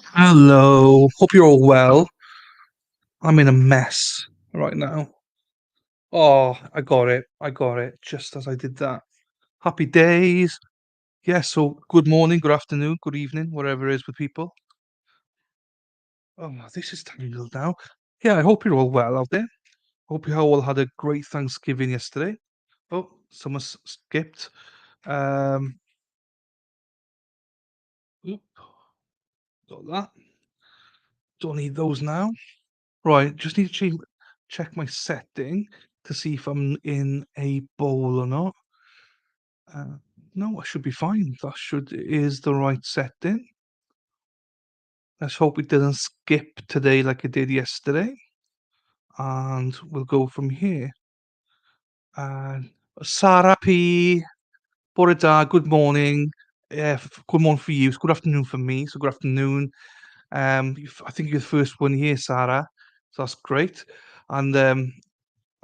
Hello, hope you're all well. I'm in a mess right now. Oh, I got it. I got it just as I did that. Happy days. Yeah, so good morning, good afternoon, good evening, whatever it is with people. Oh, this is tangled now. Yeah, I hope you're all well out there. Hope you all had a great Thanksgiving yesterday. Oh, someone skipped. Um, oop, got that. Don't need those now. Right, just need to check my setting to see if I'm in a bowl or not. Uh, no, I should be fine. That should is the right setting. Let's hope it doesn't skip today like it did yesterday. And we'll go from here. And Sarah P. Bore da, good morning. Good morning for you. It's good afternoon for me. So good afternoon. I think you're the first one here, Sarah. So that's great. And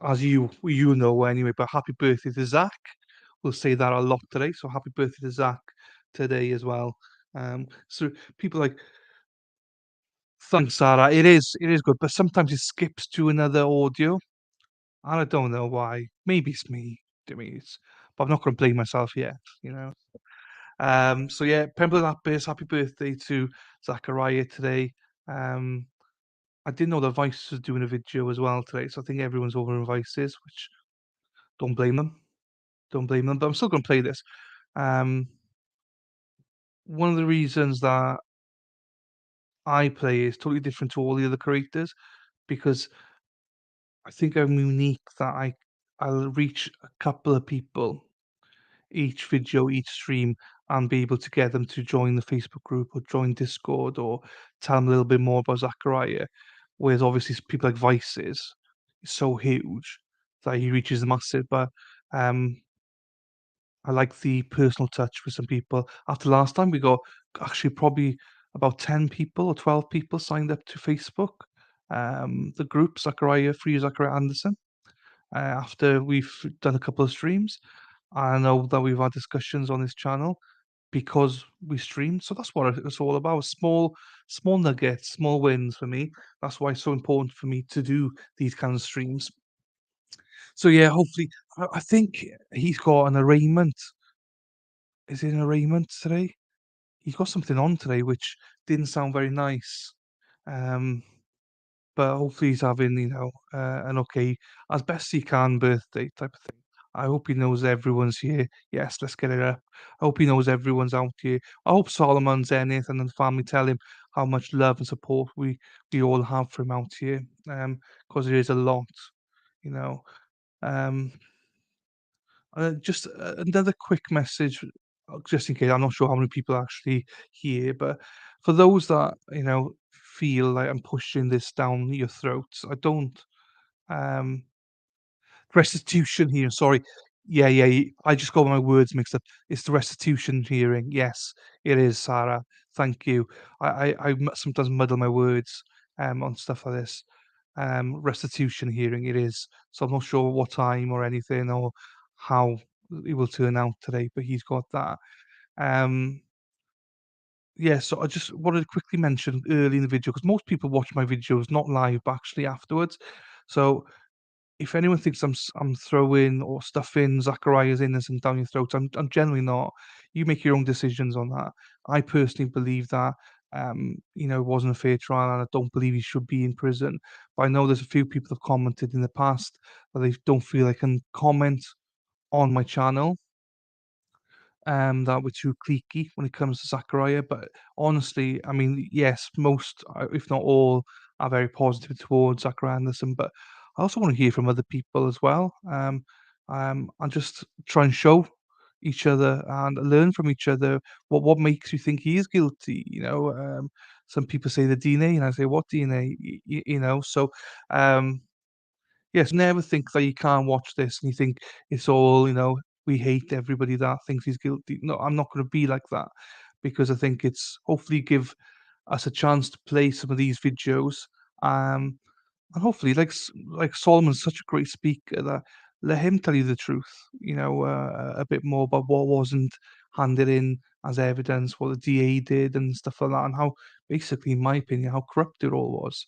as you know anyway, but happy birthday to Zach. We'll say that a lot today. So happy birthday to Zach today as well. So people like thanks, Sarah. It is good, but sometimes it skips to another audio, and I don't know why. Maybe it's me. I mean, but I'm not going to blame myself yet. You know. So yeah, Pembrose Lapis, happy birthday to Zachariah today. Um, I didn't know that Vice was doing a video as well today, so I think everyone's over in Vices, which don't blame them. Don't blame them, but I'm still gonna play this. Um, one of the reasons that I play is totally different to all the other creators because I think I'm unique that I'll reach a couple of people each video, each stream, and be able to get them to join the Facebook group or join Discord or tell them a little bit more about Zachariah. Whereas obviously people like Vices is so huge that he reaches the masses, but um I like the personal touch with some people. After last time, we got actually probably about 10 people or 12 people signed up to Facebook, the group Zachariah, Free Zachariah Anderson. After we've done a couple of streams, I know that we've had discussions on this channel because we streamed. So that's what it's all about. Small nuggets, small wins for me. That's why it's so important for me to do these kind of streams. So yeah, hopefully, I think he's got an arraignment. Is it an arraignment today? He's got something on today which didn't sound very nice. Um, but hopefully he's having, an okay, as best he can birthday type of thing. I hope he knows everyone's here. Yes, let's get it up. I hope he knows everyone's out here. I hope Solomon's Zenith and the family tell him how much love and support we all have for him out here. Because there is a lot, you know. Um, just another quick message, just in case. I'm not sure how many people are actually here, but for those that feel like I'm pushing this down your throats, I don't. Um, Restitution hearing. Sorry, yeah, yeah. I just got my words mixed up. It's the restitution hearing. Yes, it is, Sarah. Thank you. Sometimes muddle my words on stuff like this. Restitution hearing. It is. So I'm not sure what time or anything or how it will turn out today, but he's got that. Um, yeah, so I just wanted to quickly mention early in the video because most people watch my videos not live, but actually afterwards. So if anyone thinks I'm throwing or stuffing Zachariah's innocent down your throat, I'm generally not. You make your own decisions on that. I personally believe that it wasn't a fair trial, and I don't believe he should be in prison. But I know there's a few people have commented in the past that they don't feel they can comment on my channel, that we're too cliquey when it comes to Zachariah. But honestly, I mean, yes, most, if not all, are very positive towards Zachariah Anderson. But I also want to hear from other people as well. And just try and show each other and learn from each other what makes you think he is guilty. Some people say the DNA, and I say what DNA. So yes, never think that you can't watch this and you think it's all, we hate everybody that thinks he's guilty. No, I'm not going to be like that because I think it's hopefully give us a chance to play some of these videos. Um, and hopefully, like Solomon's such a great speaker that let him tell you the truth, a bit more about what wasn't hand it in as evidence what the DA did and stuff like that, and how basically, in my opinion, how corrupt it all was.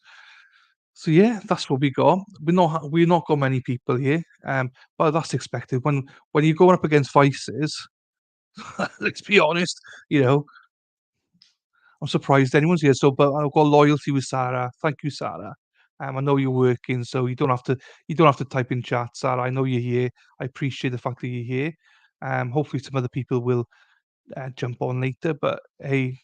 So yeah, that's what we got. We're not got many people here, but that's expected when you're going up against vices. Let's be honest, you know, I'm surprised anyone's here. So, but I've got loyalty with Sarah. Thank you, Sarah. I know you're working, so you don't have to type in chat, Sarah. I know you're here. I appreciate the fact that you're here. Hopefully some other people will jump on later. But hey,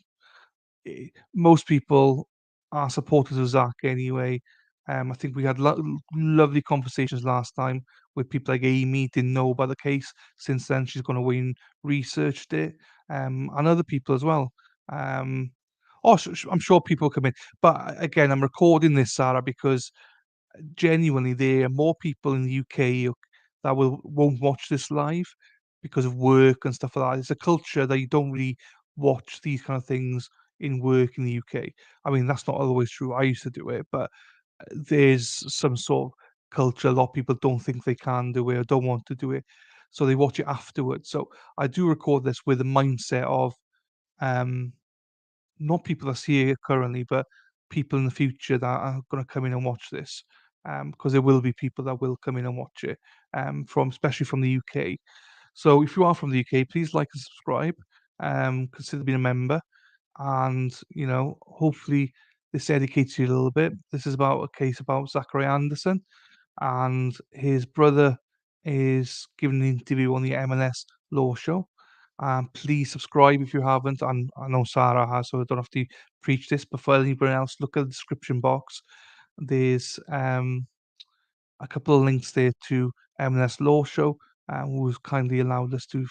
most people are supporters of Zach anyway. I think we had lovely conversations last time with people like Amy, didn't know about the case. Since then, she's gone away and researched it, and other people as well. Um, I'm sure people come in. But again, I'm recording this, Sarah, because genuinely there are more people in the UK that won't watch this live because of work and stuff like that. It's a culture that you don't really watch these kind of things in work in the UK. I mean, that's not always true. I used to do it, but there's some sort of culture. A lot of people don't think they can do it or don't want to do it, so they watch it afterwards. So I do record this with the mindset of um, not people that's here currently, but people in the future that are going to come in and watch this. Because there will be people that will come in and watch it, from especially from the UK. So if you are from the UK, please like and subscribe. Consider being a member, and hopefully this educates you a little bit. This is about a case about Zachary Anderson, and his brother is giving an interview on the MLS Law Show. Please subscribe if you haven't. And I know Sarah has, so I don't have to preach this. But for anybody else, look at the description box. There's a couple of links there to MLS Law Show, who's kindly allowed us to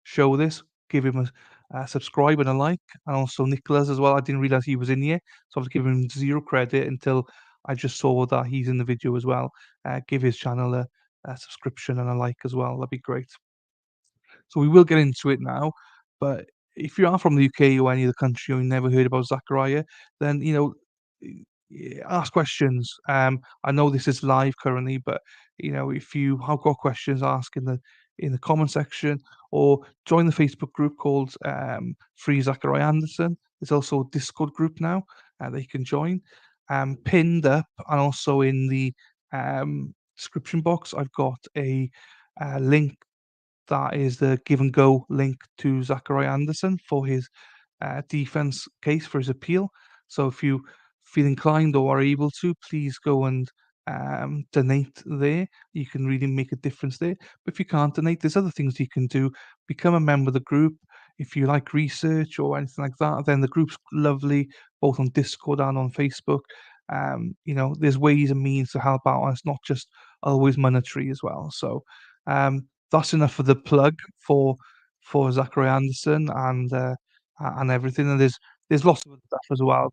show this. Give him a subscribe and a like, and also Nicholas as well. I didn't realize he was in here, so I was giving him zero credit until I just saw that he's in the video as well. Give his channel a subscription and a like as well. That'd be great. So we will get into it now. But if you are from the UK or any other country or you never heard about Zachariah, then ask questions. I know this is live currently, but if you have got questions, ask in the comment section or join the Facebook group called Free Zachariah Anderson. There's also a Discord group now that you can join. Pinned up and also in the description box, I've got a link that is the give and go link to Zachary Anderson for his defense case for his appeal. So if you feel inclined or are able to, please go and donate there. You can really make a difference there. But if you can't donate, there's other things you can do. Become a member of the group. If you like research or anything like that, then the group's lovely, both on Discord and on Facebook. There's ways and means to help out, and it's not just always monetary as well. So that's enough for the plug for Zachary Anderson and everything. And there's lots of other stuff as well.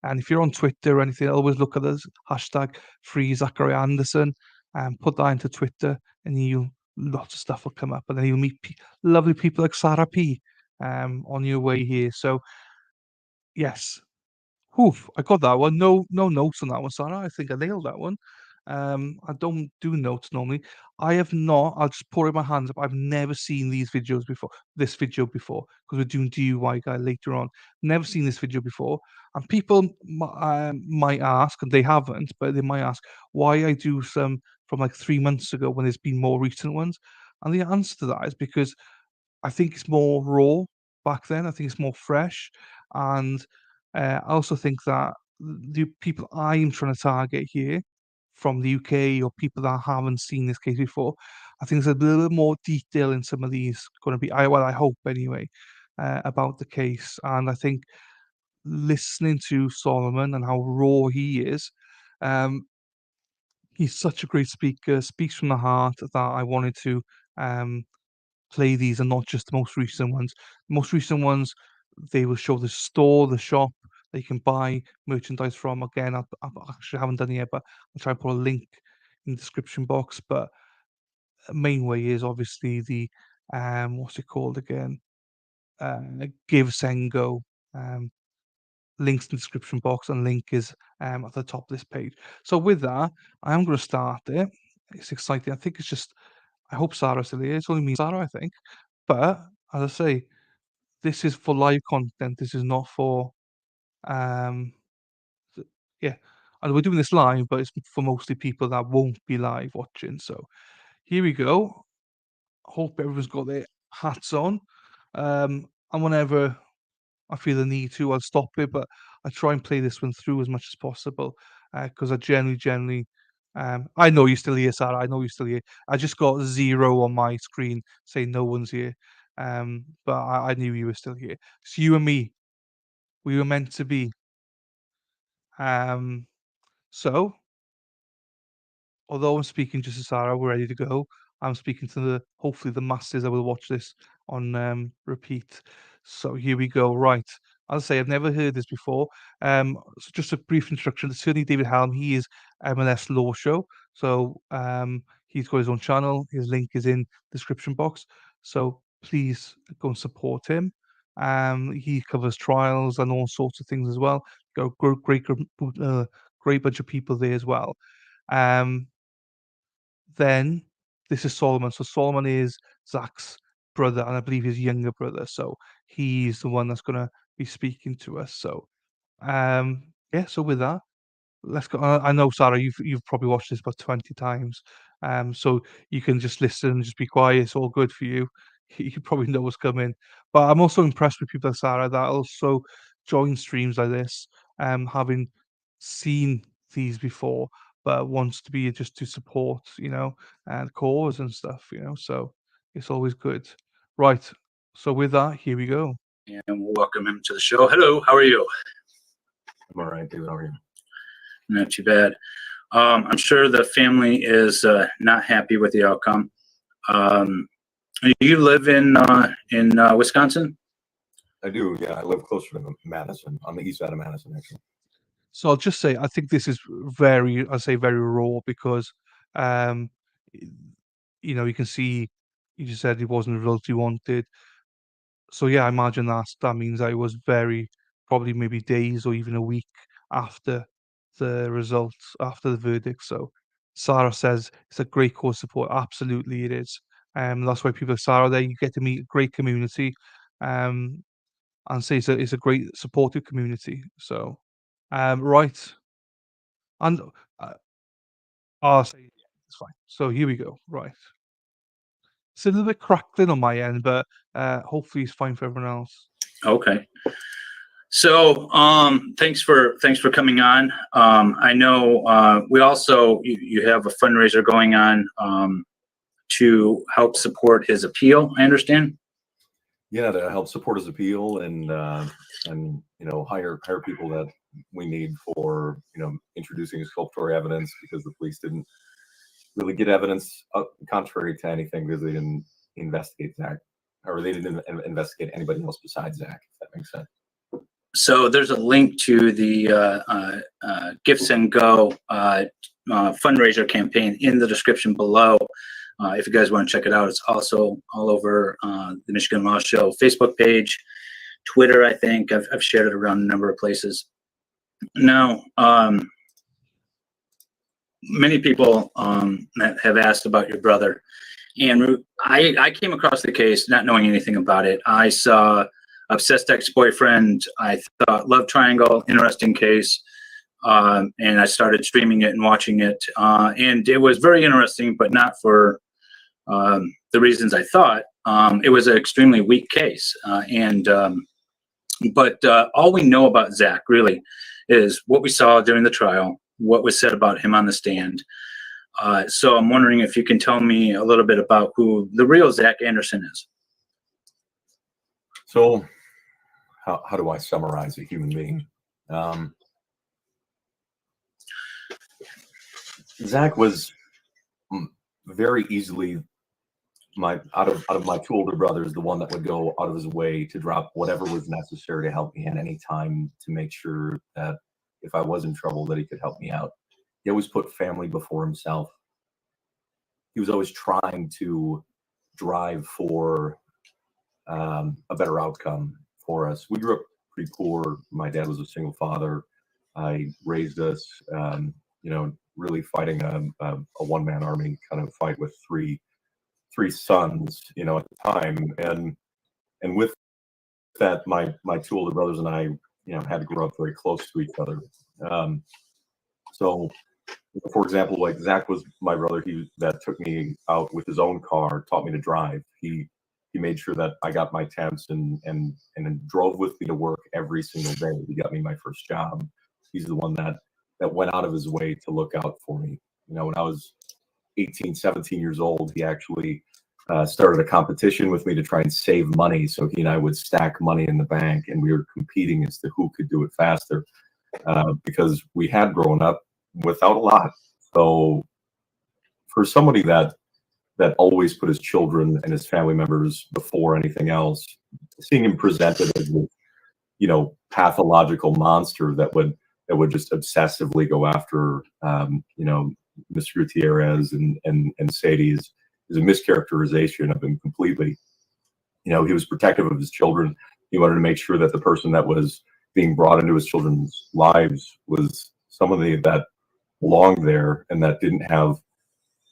And if you're on Twitter or anything, always look at this hashtag Free Zachary Anderson and put that into Twitter, and you lots of stuff will come up, and then you'll meet lovely people like Sarah P. On your way here. So yes, oof, I got that one. No notes on that one, Sarah. I think I nailed that one. I don't do notes normally. I have not. I'll just pour in my hands up. I've never seen these videos before. This video before, because we're doing DUI guy later on. Never seen this video before. And people might ask, and they haven't, but they might ask why I do some from like 3 months ago when there's been more recent ones. And the answer to that is because I think it's more raw back then. I think it's more fresh, and I also think that the people I'm trying to target here from the UK or people that haven't seen this case before, I think there's a little bit more detail in some of these going to be. I hope anyway, about the case, and I think listening to Solomon and how raw he is. Um, he's such a great speaker, speaks from the heart that I wanted to um, play these and not just the most recent ones. The most recent ones, they will show the store, the shop that you can buy merchandise from. Again, I actually haven't done it yet, but I'll try and put a link in the description box. But the main way is obviously the what's it called again? Give, Send, Go. Um, links in the description box, and link is at the top of this page. So with that, I am going to start it. It's exciting. I think it's just. I hope Sarah's still here. It's only me, and Sarah, I think. But as I say, this is for live content. This is not for um th- yeah. And we're doing this live, but it's for mostly people that won't be live watching. So here we go. Hope everyone's got their hats on. And whenever I feel the need to, I'll stop it, but I try and play this one through as much as possible because I generally, I know you're still here, Sarah. I know you're still here. I just got 0 on my screen saying no one's here, but I knew you were still here. So you and me, we were meant to be. Um, so although I'm speaking just to Sarah, we're ready to go. I'm speaking to the hopefully the masses that will watch this on repeat. So here we go. Right. As I say, I've never heard this before. So just a brief introduction. Attorney David Hallam, he is MLS Law Show. So he's got his own channel. His link is in description box. So please go and support him. He covers trials and all sorts of things as well. Got a great bunch of people there as well. Um, then this is Solomon. So Solomon is Zach's brother, and I believe his younger brother. So he's the one that's gonna be speaking to us. So yeah. So with that, let's go. I know, Sarah, you've probably watched this about 20 times, so you can just listen and just be quiet. It's all good for you. You probably know what's coming. But I'm also impressed with people like Sarah that also join streams like this, having seen these before, but wants to be just to support, and cause and stuff, So it's always good. Right. So with that, here we go. And we'll welcome him to the show. Hello, how are you? I'm all right, David. How are you? Not too bad. I'm sure the family is not happy with the outcome. You live in Wisconsin? I do, yeah. I live closer to Madison, on the east side of Madison, actually. So I'll just say I think this is very, I say very raw because, um, y- you can see you just said it wasn't the result you wanted. So yeah, I imagine that means that it was very probably maybe days or even a week after the results, after the verdict. So Sarah says it's a great cause support. Absolutely, it is. That's why people like Sarah there. You get to meet a great community, um, and say it's a great supportive community. So, right. And I'll say yeah, it's fine. So here we go. Right. It's a little bit crackling on my end, but hopefully it's fine for everyone else. Okay. So thanks for coming on. I know we also you have a fundraiser going on to help support his appeal, I understand. Yeah, to help support his appeal and hire people that we need for introducing exculpatory evidence, because the police didn't really get evidence contrary to anything because they didn't investigate Zach, or they didn't investigate anybody else besides Zach, if that makes sense. So there's a link to the Gifts and Go fundraiser campaign in the description below. If you guys want to check it out, it's also all over the Michigan Law Show Facebook page, Twitter. I think I've shared it around a number of places. Now, many people have asked about your brother, and I came across the case not knowing anything about it. I saw Obsessed Ex-Boyfriend. I thought Love Triangle, interesting case. And I started streaming it and watching it. And it was very interesting, but not for the reasons I thought. It was an extremely weak case. But all we know about Zach really is what we saw during the trial, what was said about him on the stand. So I'm wondering if you can tell me a little bit about who the real Zach Anderson is. So how do I summarize a human being? Zach was very easily out of my two older brothers, the one that would go out of his way to drop whatever was necessary to help me at any time, to make sure that if I was in trouble, that he could help me out. He always put family before himself. He was always trying to drive for a better outcome for us. We grew up pretty poor. My dad was a single father. I raised us, really fighting a one-man army kind of fight with three sons, at the time. And and with that, my two older brothers and I, had to grow up very close to each other. So, for example, like Zach was my brother. That took me out with his own car, taught me to drive. He made sure that I got my temps and then drove with me to work every single day. He got me my first job. He's the one that went out of his way to look out for me. When I was 18, 17 years old, he actually started a competition with me to try and save money. So he and I would stack money in the bank, and we were competing as to who could do it faster, because we had grown up without a lot. So for somebody that always put his children and his family members before anything else, seeing him presented as this, pathological monster that would just obsessively go after, Mr. Gutierrez and Sadie is a mischaracterization of him completely. He was protective of his children. He wanted to make sure that the person that was being brought into his children's lives was somebody that belonged there and that didn't have,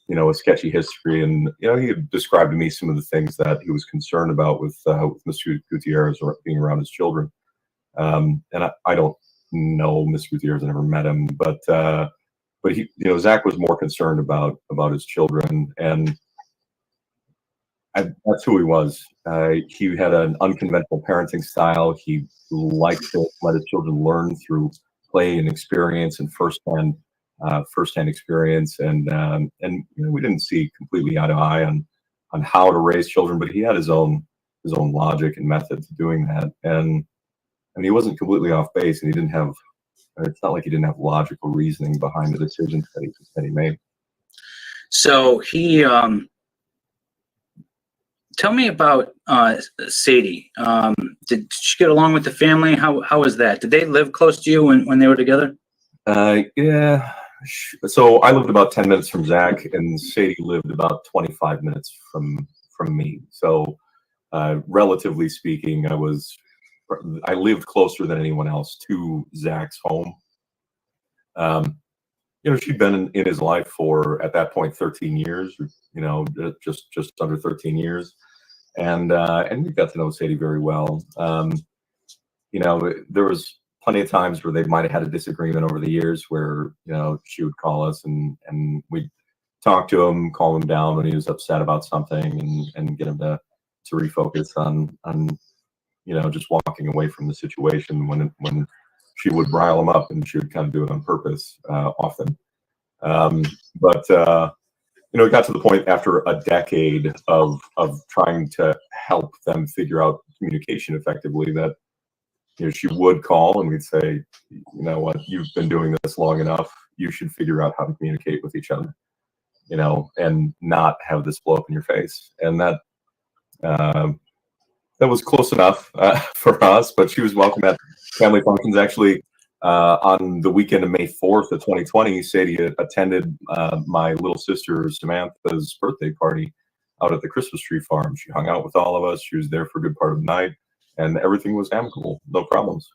a sketchy history. And, he had described to me some of the things that he was concerned about with Mr. Gutierrez or being around his children. And I don't know Mr. Gutierrez, I never met him, but he, Zach was more concerned about his children, and that's who he was. He had an unconventional parenting style. He liked to let his children learn through play and experience and firsthand experience. And we didn't see completely eye to eye on how to raise children, but he had his own logic and method to doing that. And he wasn't completely off base, and he didn't have. It's not like he didn't have logical reasoning behind the decisions that he made. So he, tell me about Sadie. Did she get along with the family? How was that? Did they live close to you when they were together? Yeah. So I lived about 10 minutes from Zach, and Sadie lived about 25 minutes from me. So relatively speaking, I lived closer than anyone else to Zach's home. She'd been in his life for, at that point, 13 years, just under 13 years. And we got to know Sadie very well. There was plenty of times where they might have had a disagreement over the years where, she would call us and we'd talk to him, calm him down when he was upset about something and get him to refocus on just walking away from the situation when she would rile him up, and she would kind of do it on purpose often. But it got to the point after a decade of trying to help them figure out communication effectively that, she would call and we'd say, you know what, you've been doing this long enough. You should figure out how to communicate with each other, and not have this blow up in your face. And that was close enough for us, but she was welcome at family functions. Actually, on the weekend of May 4th of 2020, Sadie attended my little sister Samantha's birthday party out at the Christmas tree farm. She hung out with all of us. She was there for a good part of the night, and everything was amicable, no problems.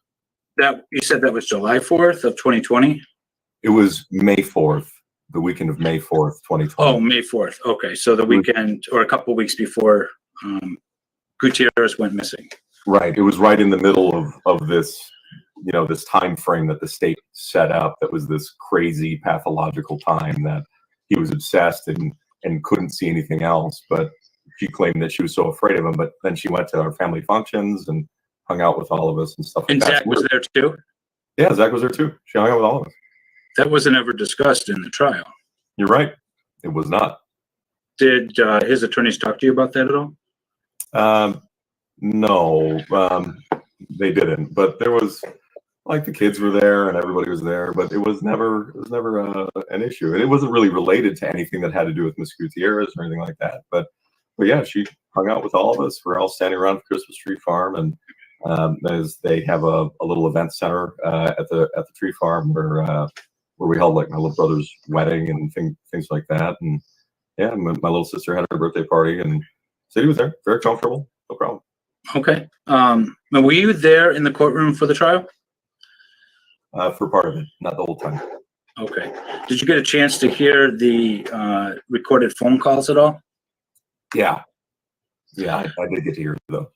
That you said that was July 4th of 2020? It was May 4th, the weekend of May 4th, 2020. Oh, May 4th. Okay, so the weekend or a couple of weeks before Gutierrez went missing. Right. It was right in the middle of this, this time frame that the state set up. That was this crazy pathological time that he was obsessed and couldn't see anything else. But she claimed that she was so afraid of him. But then she went to our family functions and hung out with all of us and stuff like that. And Zach was there too? Yeah, Zach was there too. She hung out with all of us. That wasn't ever discussed in the trial. You're right. It was not. Did his attorneys talk to you about that at all? No, they didn't. But there was, like, the kids were there and everybody was there, but it was never an issue, and it wasn't really related to anything that had to do with Miss Gutierrez or anything like that. But yeah, she hung out with all of us. We're all standing around the Christmas tree farm, and as they have a little event center at the tree farm where we held, like, my little brother's wedding and things like that. And yeah, my little sister had her birthday party, and Sadie was there, very comfortable, no problem. Okay. Were you there in the courtroom for the trial? For part of it, not the whole time. Okay. Did you get a chance to hear the recorded phone calls at all? Yeah, I did get to hear them.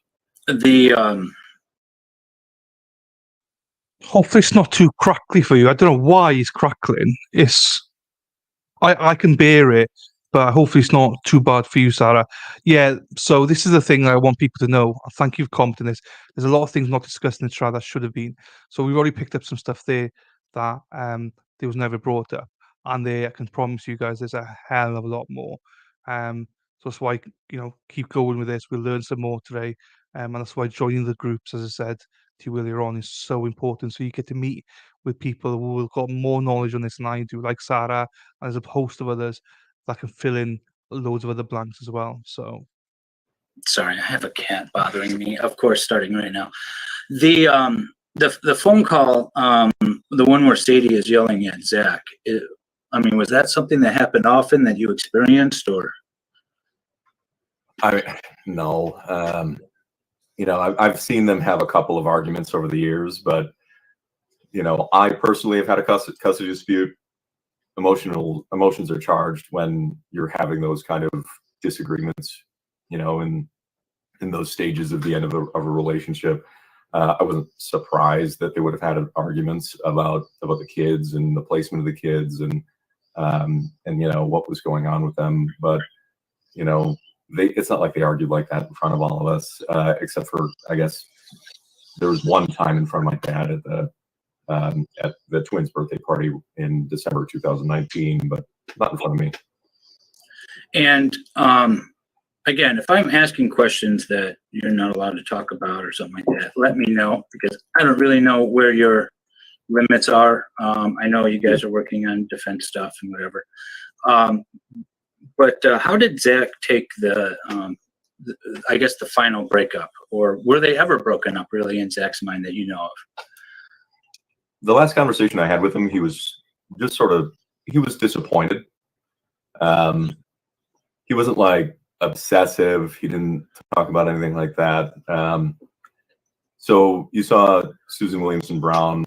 The Hopefully it's not too crackly for you. I don't know why it's crackling. I can bear it, but hopefully it's not too bad for you, Sarah. Yeah, so this is the thing I want people to know. Thank you for commenting this. There's a lot of things not discussed in the trial that should have been. So we've already picked up some stuff there that there was never brought up. And there I can promise you guys there's a hell of a lot more. So that's why, keep going with this. We'll learn some more today. And that's why joining the groups, as I said to you earlier on, is so important. So you get to meet with people who have got more knowledge on this than I do, like Sarah, and there's a host of others that can fill in loads of other blanks as well. So sorry, I have a cat bothering me. Of course, starting right now. The phone call, the one where Sadie is yelling at Zach. Was that something that happened often that you experienced, or? No. I've seen them have a couple of arguments over the years, but I personally have had a custody dispute. Emotions are charged when you're having those kind of disagreements, in those stages of the end of a relationship. I wasn't surprised that they would have had arguments about the kids and the placement of the kids and what was going on with them. But it's not like they argued like that in front of all of us, except for, I guess, there was one time in front of my dad at the twins' birthday party in December 2019, but not in front of me. And again, if I'm asking questions that you're not allowed to talk about or something like that, let me know, because I don't really know where your limits are. I know you guys are working on defense stuff and whatever. But how did Zach take I guess, the final breakup? Or were they ever broken up, really, in Zach's mind, that you know of? The last conversation I had with him, he was just he was disappointed. He wasn't like obsessive. He didn't talk about anything like that. So you saw Susan Williamson Brown,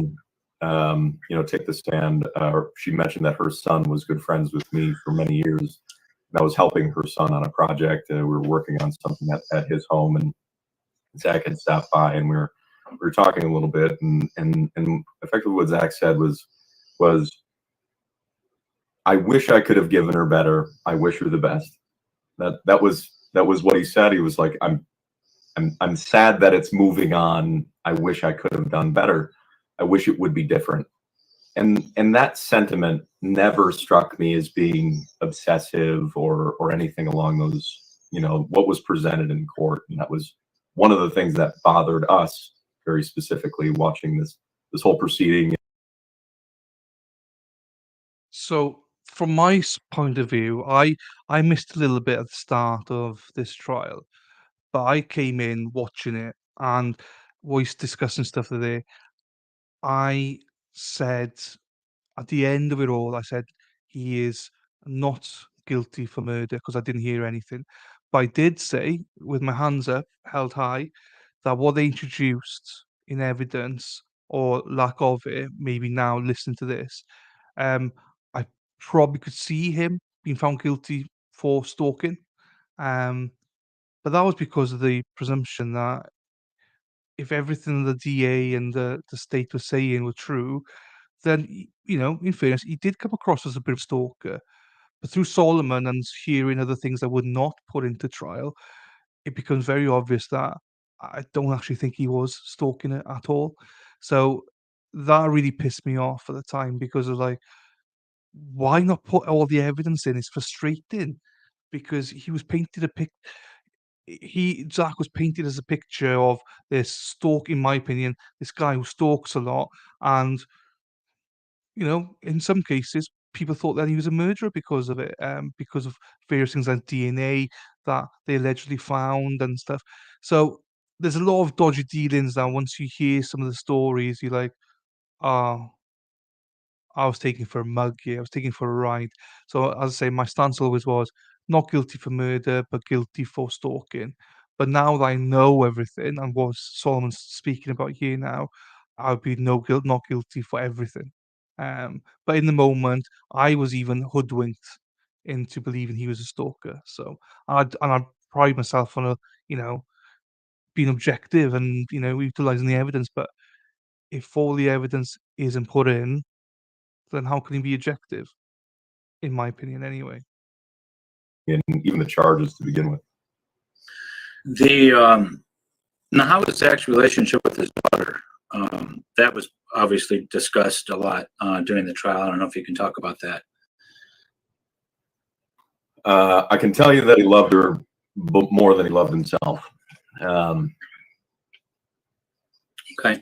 take the stand. She mentioned that her son was good friends with me for many years. I was helping her son on a project. We were working on something at his home, and Zach had stopped by, and we were talking a little bit, and effectively what Zach said was, I wish I could have given her better. I wish her the best. That was what he said. He was like, I'm sad that it's moving on. I wish I could have done better. I wish it would be different. And that sentiment never struck me as being obsessive or anything along those, what was presented in court. And that was one of the things that bothered us very specifically watching this whole proceeding. So from my point of view, I missed a little bit at the start of this trial, but I came in watching it and was discussing stuff today. I said at the end of it all, I said he is not guilty for murder because I didn't hear anything. But I did say, with my hands up, held high, that what they introduced in evidence or lack of it, maybe now listen to this, I probably could see him being found guilty for stalking. Um, but that was because of the presumption that if everything the DA and the state was saying were true, then, in fairness, he did come across as a bit of a stalker. But through Solomon and hearing other things that were not put into trial, it becomes very obvious that I don't actually think he was stalking it at all. So that really pissed me off at the time because I was like, why not put all the evidence in? It's frustrating because he was painted a pic. Zach was painted as a picture of this stalk, in my opinion, this guy who stalks a lot, and in some cases, people thought that he was a murderer because of it, because of various things like DNA that they allegedly found and stuff. So there's a lot of dodgy dealings now. Once you hear some of the stories, you're like, oh, I was taken for a mug here. I was taken for a ride. So as I say, my stance always was not guilty for murder, but guilty for stalking. But now that I know everything and what Solomon's speaking about here now, I would be not guilty for everything. But in the moment, I was even hoodwinked into believing he was a stalker. So, and I pride myself on you know, being objective and, utilising the evidence, but if all the evidence isn't put in, then how can he be objective? In my opinion, anyway. And even the charges to begin with. Now, how was Zach's relationship with his daughter? That was obviously discussed a lot during the trial. I don't know if you can talk about that. I can tell you that he loved her more than he loved himself. Okay.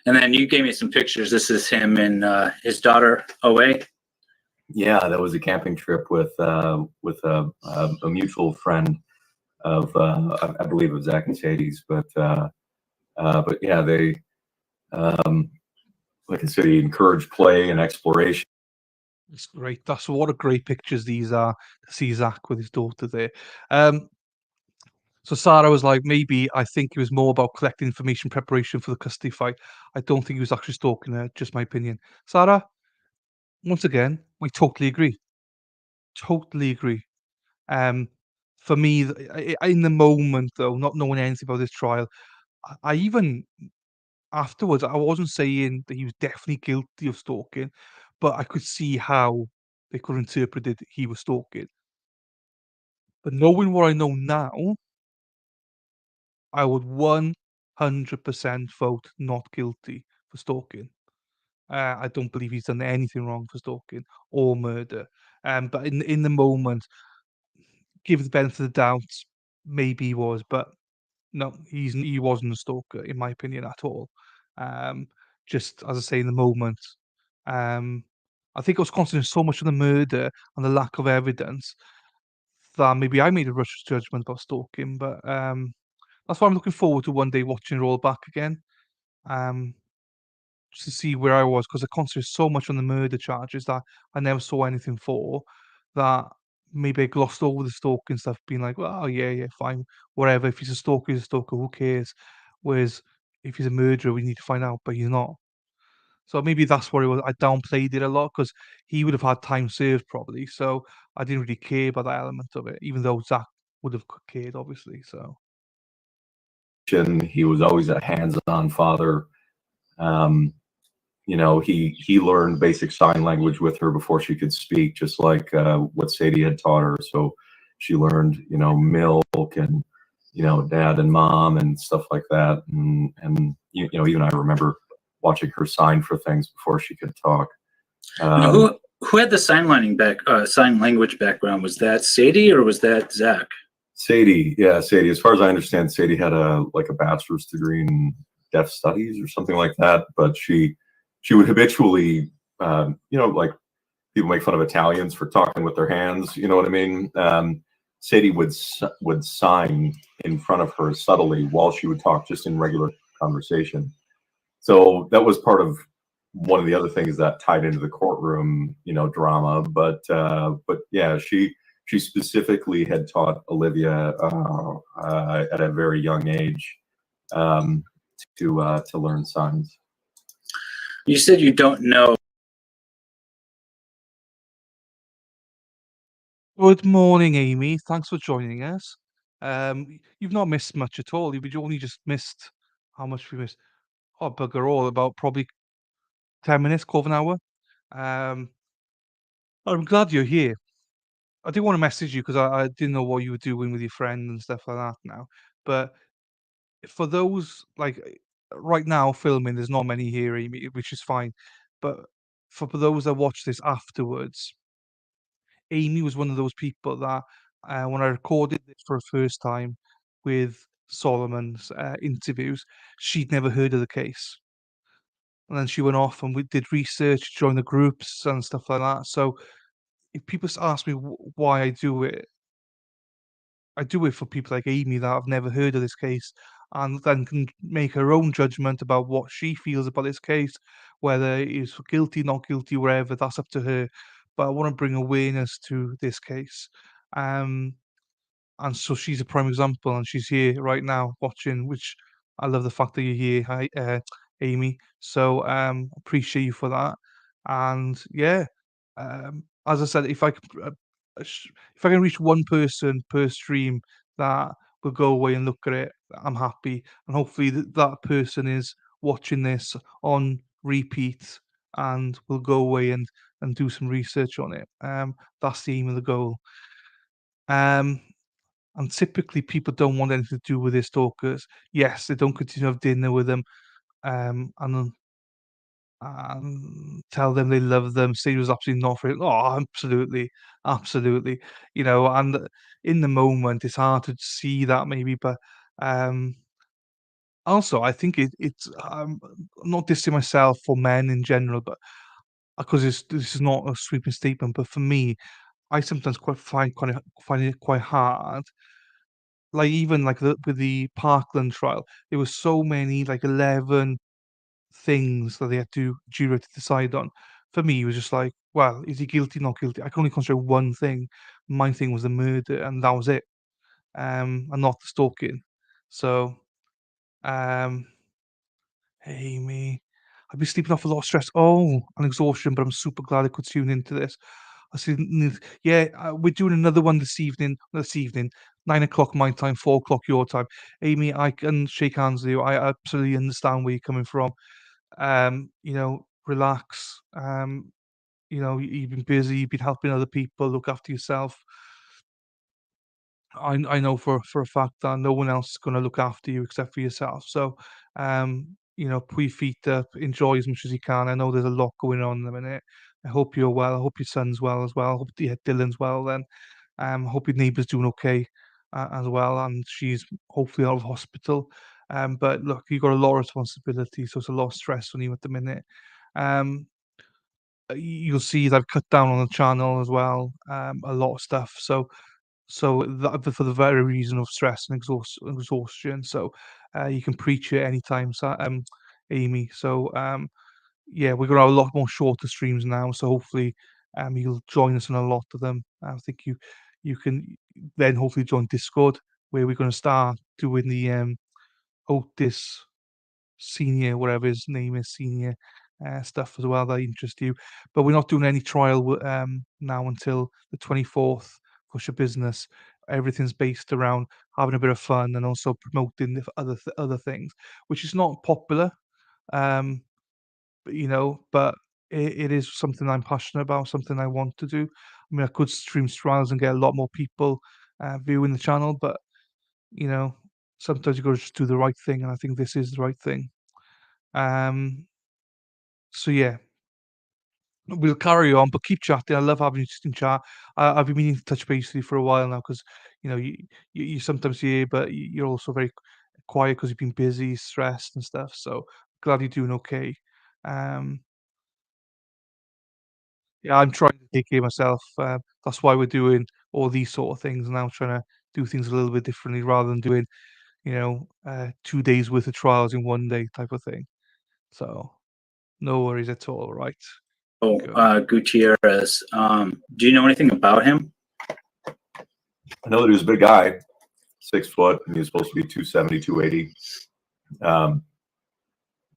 And then you gave me some pictures. This is him and his daughter away. Yeah, that was a camping trip with a mutual friend of I believe of Zach and Sadie's, but yeah, they like I said, he encouraged play and exploration. It's great. That's what a great pictures these are to see Zach with his daughter there. So Sarah was like, maybe I think it was more about collecting information preparation for the custody fight. I don't think he was actually stalking her, just my opinion. Sarah, once again, we totally agree. Totally agree. For me, in the moment though, not knowing anything about this trial, I even afterwards, I wasn't saying that he was definitely guilty of stalking, but I could see how they could interpret it he was stalking. But knowing what I know now, I would 100% vote not guilty for stalking. I don't believe he's done anything wrong for stalking or murder. But in the moment, give the benefit of the doubt, maybe he was, but no, he wasn't a stalker in my opinion at all. Um, just as I say, in the moment, um, I think I was concentrating so much on the murder and the lack of evidence that maybe I made a rush judgment about stalking. But that's why I'm looking forward to one day watching it all back again. Um, just to see where I was because I concentrated so much on the murder charges that I never saw anything for that maybe I glossed over the stalking stuff, being like, well, yeah, yeah, fine, whatever. If he's a stalker, he's a stalker, who cares? Whereas if he's a murderer, we need to find out, but he's not. So maybe that's what it was. I downplayed it a lot because he would have had time served probably. So I didn't really care about that element of it, even though Zach would have cared, obviously. So He was always a hands-on father. He learned basic sign language with her before she could speak, just like what Sadie had taught her. So she learned, milk and, dad and mom and stuff like that. And even I remember watching her sign for things before she could talk. Now, who had the sign language background? Was that Sadie or was that Zach? Sadie, yeah, Sadie. As far as I understand, Sadie had a bachelor's degree in deaf studies or something like that. But she would habitually, like people make fun of Italians for talking with their hands. You know what I mean? Sadie would sign in front of her subtly while she would talk, just in regular conversation. So that was part of one of the other things that tied into the courtroom, drama. But yeah, she specifically had taught Olivia at a very young age to learn signs. You said you don't know. good morning, Amy. Thanks for joining us. You've not missed much at all. You've only just missed how much we missed. Oh, bugger all, about probably 10 minutes, quarter of an hour. I'm glad you're here. I didn't want to message you because I didn't know what you were doing with your friend and stuff like that now. But for those, like, right now filming, there's not many here, Amy, which is fine. But for those that watch this afterwards, Amy was one of those people that when I recorded this for the first time with Solomon's interviews, she'd never heard of the case. And then she went off and we did research, joined the groups and stuff like that. So if people ask me why I do it for people like Amy that have never heard of this case and then can make her own judgment about what she feels about this case, whether it is guilty, not guilty, wherever, that's up to her. But I want to bring awareness to this case. Um, and so she's a prime example, and she's here right now watching, which I love the fact that you're here. Hi, Amy. So appreciate you for that. And yeah, as I said, if I can reach one person per stream that will go away and look at it, I'm happy, and hopefully that person is watching this on repeat and will go away and do some research on it. That's the aim of the goal. And typically people don't want anything to do with their stalkers. Yes, they don't continue to have dinner with them, and tell them they love them, say it was absolutely not for it. Oh, absolutely, absolutely. And in the moment, it's hard to see that maybe, but um, also I think it's not dissing myself or men in general, but because this is not a sweeping statement, but for me, I sometimes find it quite hard. Like even like with the Parkland trial, there was so many like 11 things that they had to jury to decide on. For me, it was just like, well, is he guilty, not guilty? I can only consider one thing. My thing was the murder, and that was it. And not the stalking. So, um, hey me, I've been sleeping off a lot of stress. Oh, and exhaustion, but I'm super glad I could tune into this. I see, yeah, we're doing another one this evening. 9 o'clock my time, 4 o'clock your time. Amy, I can shake hands with you. I absolutely understand where you're coming from. Relax. You've been busy, you've been helping other people, look after yourself. I know for a fact that no one else is gonna look after you except for yourself. So, put your feet up, enjoy as much as you can. I know there's a lot going on in the minute. I hope you're well. I hope your son's well as well. I hope, yeah, Dylan's well then. Hope your neighbour's doing okay, as well, and she's hopefully out of hospital. But look, you've got a lot of responsibility, so it's a lot of stress on you at the minute. Um, you'll see that I've cut down on the channel as well, a lot of stuff. So that for the very reason of stress and exhaustion. So you can preach it anytime, Amy. So yeah, we're gonna have a lot more shorter streams now. So hopefully you'll join us in a lot of them. I think you can then hopefully join Discord, where we're gonna start doing the Otis senior, whatever his name is, senior stuff as well that interest you. But we're not doing any trial now until the 24th. Push a business. Everything's based around having a bit of fun and also promoting the other things, which is not popular. Um, but it is something I'm passionate about, something I want to do. I mean, I could stream trials and get a lot more people viewing the channel, but you know, sometimes you got to just do the right thing, and I think this is the right thing. Um, so yeah, we'll carry on, but keep chatting. I love having you just in chat. I've been meaning to touch base with you for a while now because you sometimes here, but you're also very quiet because you've been busy, stressed, and stuff. So glad you're doing okay. Um, yeah, I'm trying to take care of myself. That's why we're doing all these sort of things now, trying to do things a little bit differently rather than doing 2 days worth of trials in one day type of thing. So no worries at all. Right. Oh, Good. Gutierrez. Do you know anything about him? I know that he was a big guy, 6 foot, and he was supposed to be 270, 280.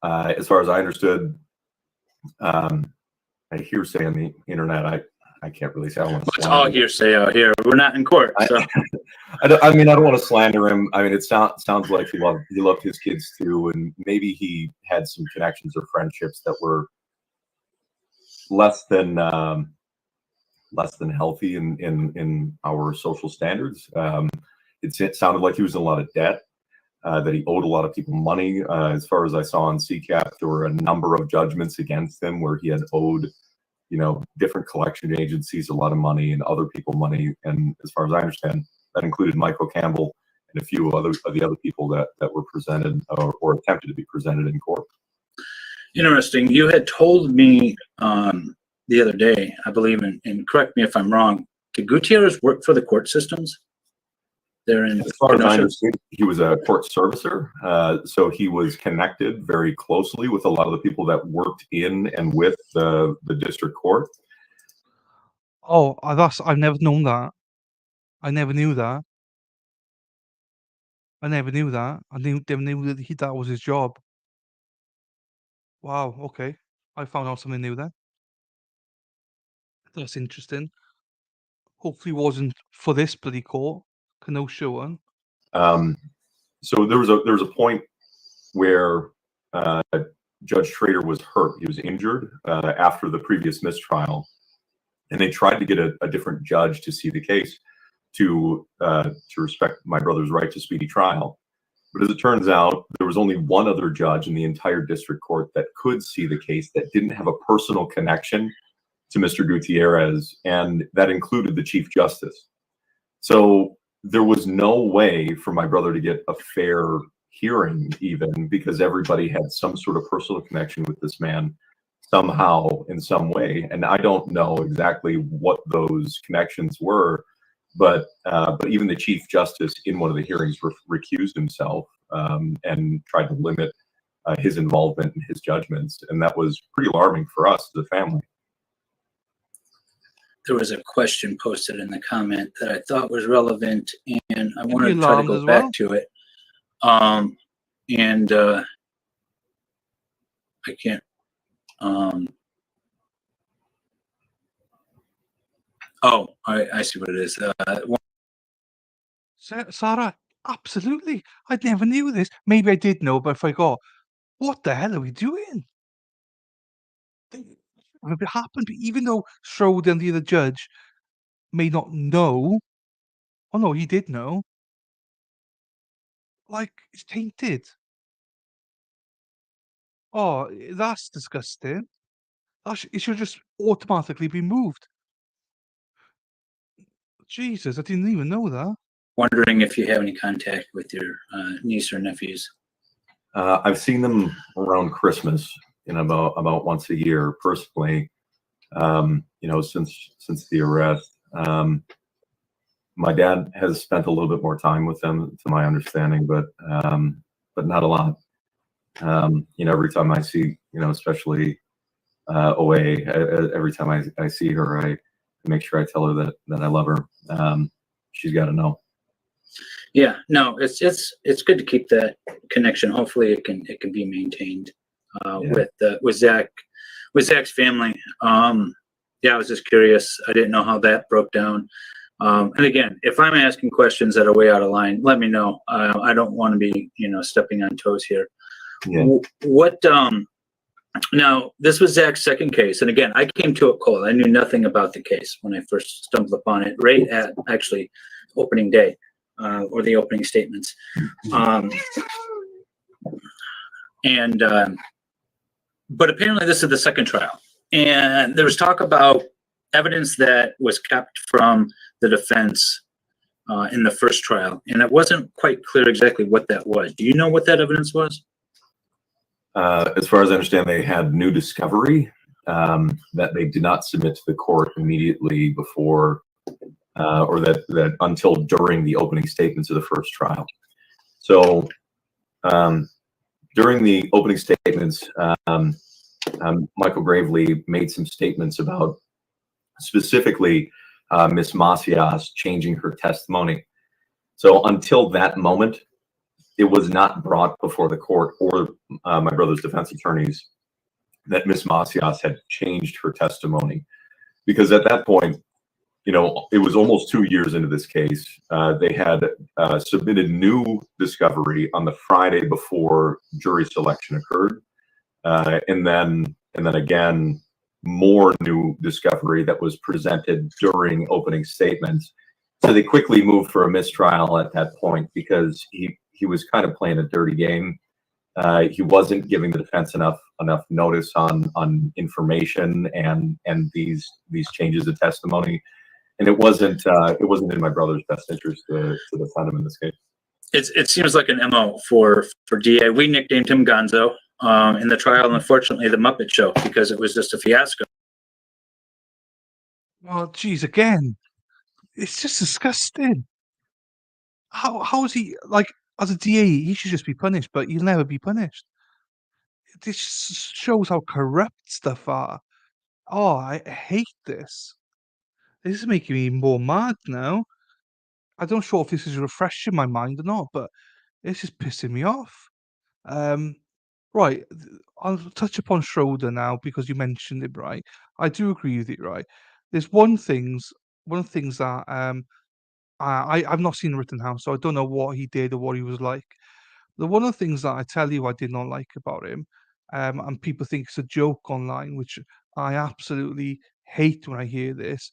As far as I understood, I hearsay on the internet. I can't really say. I don't want to It's all hearsay out here. We're not in court, so. I don't want to slander him. I mean, it sounds like he loved his kids too, and maybe he had some connections or friendships that were less than healthy in our social standards. It sounded like he was in a lot of debt, that he owed a lot of people money. As far as I saw on CCAP, there were a number of judgments against him where he had owed, different collection agencies a lot of money and other people money. And as far as I understand, that included Michael Campbell and a few of the other people that were presented or attempted to be presented in court. Interesting. You had told me the other day, I believe, and correct me if I'm wrong, did Gutierrez work for the court systems? As far as I understand, he was a court servicer, so he was connected very closely with a lot of the people that worked in and with the district court. Oh, I've never known that. I never knew that. I never knew that. I never knew that that was his job. Wow. Okay, I found out something new then. That's interesting. Hopefully, it wasn't for this bloody court. Kenosha one. So there was a point where Judge Schrader was hurt. He was injured after the previous mistrial, and they tried to get a different judge to see the case to respect my brother's right to speedy trial. But as it turns out, there was only one other judge in the entire district court that could see the case that didn't have a personal connection to Mr. Gutierrez, and that included the Chief Justice. So there was no way for my brother to get a fair hearing, even because everybody had some sort of personal connection with this man somehow in some way. And I don't know exactly what those connections were, but even the Chief Justice in one of the hearings recused himself and tried to limit his involvement in his judgments. And that was pretty alarming for us, the family. There was a question posted in the comment that I thought was relevant, and I You'd want be to try to alarmed go as back well. to it. I can't. Oh, I see what it is. Sarah, absolutely. I never knew this. Maybe I did know, but I forgot. What the hell are we doing? If it happened, even though Schroeder and the other judge may not know. Oh no, he did know. Like, it's tainted. Oh, that's disgusting. It should just automatically be moved. Jesus, I didn't even know that. Wondering if you have any contact with your niece or nephews. I've seen them around Christmas, about once a year personally. Since the arrest. My dad has spent a little bit more time with them, to my understanding, but not a lot. Every time I see, especially away, every time I see her, I make sure I tell her that I love her. She's got to know. Yeah, no, it's good to keep that connection. Hopefully, it can be maintained with Zach's family. Yeah, I was just curious. I didn't know how that broke down. And again, if I'm asking questions that are way out of line, let me know. I don't want to be, stepping on toes here. Yeah. What? Now, this was Zach's second case, and again, I came to it cold. I knew nothing about the case when I first stumbled upon it, right at actually opening day, or the opening statements. But apparently, this is the second trial, and there was talk about evidence that was kept from the defense in the first trial, and it wasn't quite clear exactly what that was. Do you know what that evidence was? As far as I understand, they had new discovery that they did not submit to the court immediately before, or that until during the opening statements of the first trial. So during the opening statements, Michael Gravely made some statements about specifically Ms. Macias changing her testimony. So until that moment, it was not brought before the court or my brother's defense attorneys that Ms. Macias had changed her testimony. Because at that point, it was almost 2 years into this case. They had submitted new discovery on the Friday before jury selection occurred. And then again, more new discovery that was presented during opening statements. So they quickly moved for a mistrial at that point because he was kind of playing a dirty game. He wasn't giving the defense enough notice on information and these changes of testimony, and it wasn't in my brother's best interest to defend him in this case. It seems like an MO for DA. We nicknamed him Gonzo in the trial, and unfortunately, the Muppet Show, because it was just a fiasco. Oh, geez, again. It's just disgusting. How is he, like, as a DA, he should just be punished, but he'll never be punished. This just shows how corrupt stuff are. Oh, I hate this. This is making me more mad now. I don't sure if this is refreshing my mind or not, but it's just pissing me off. Right, I'll touch upon Schroeder now because you mentioned it, right? I do agree with it, right? There's one of the things that I've not seen Rittenhouse, so I don't know what he did or what he was like. one of the things that I tell you I did not like about him, and people think it's a joke online, which I absolutely hate when I hear this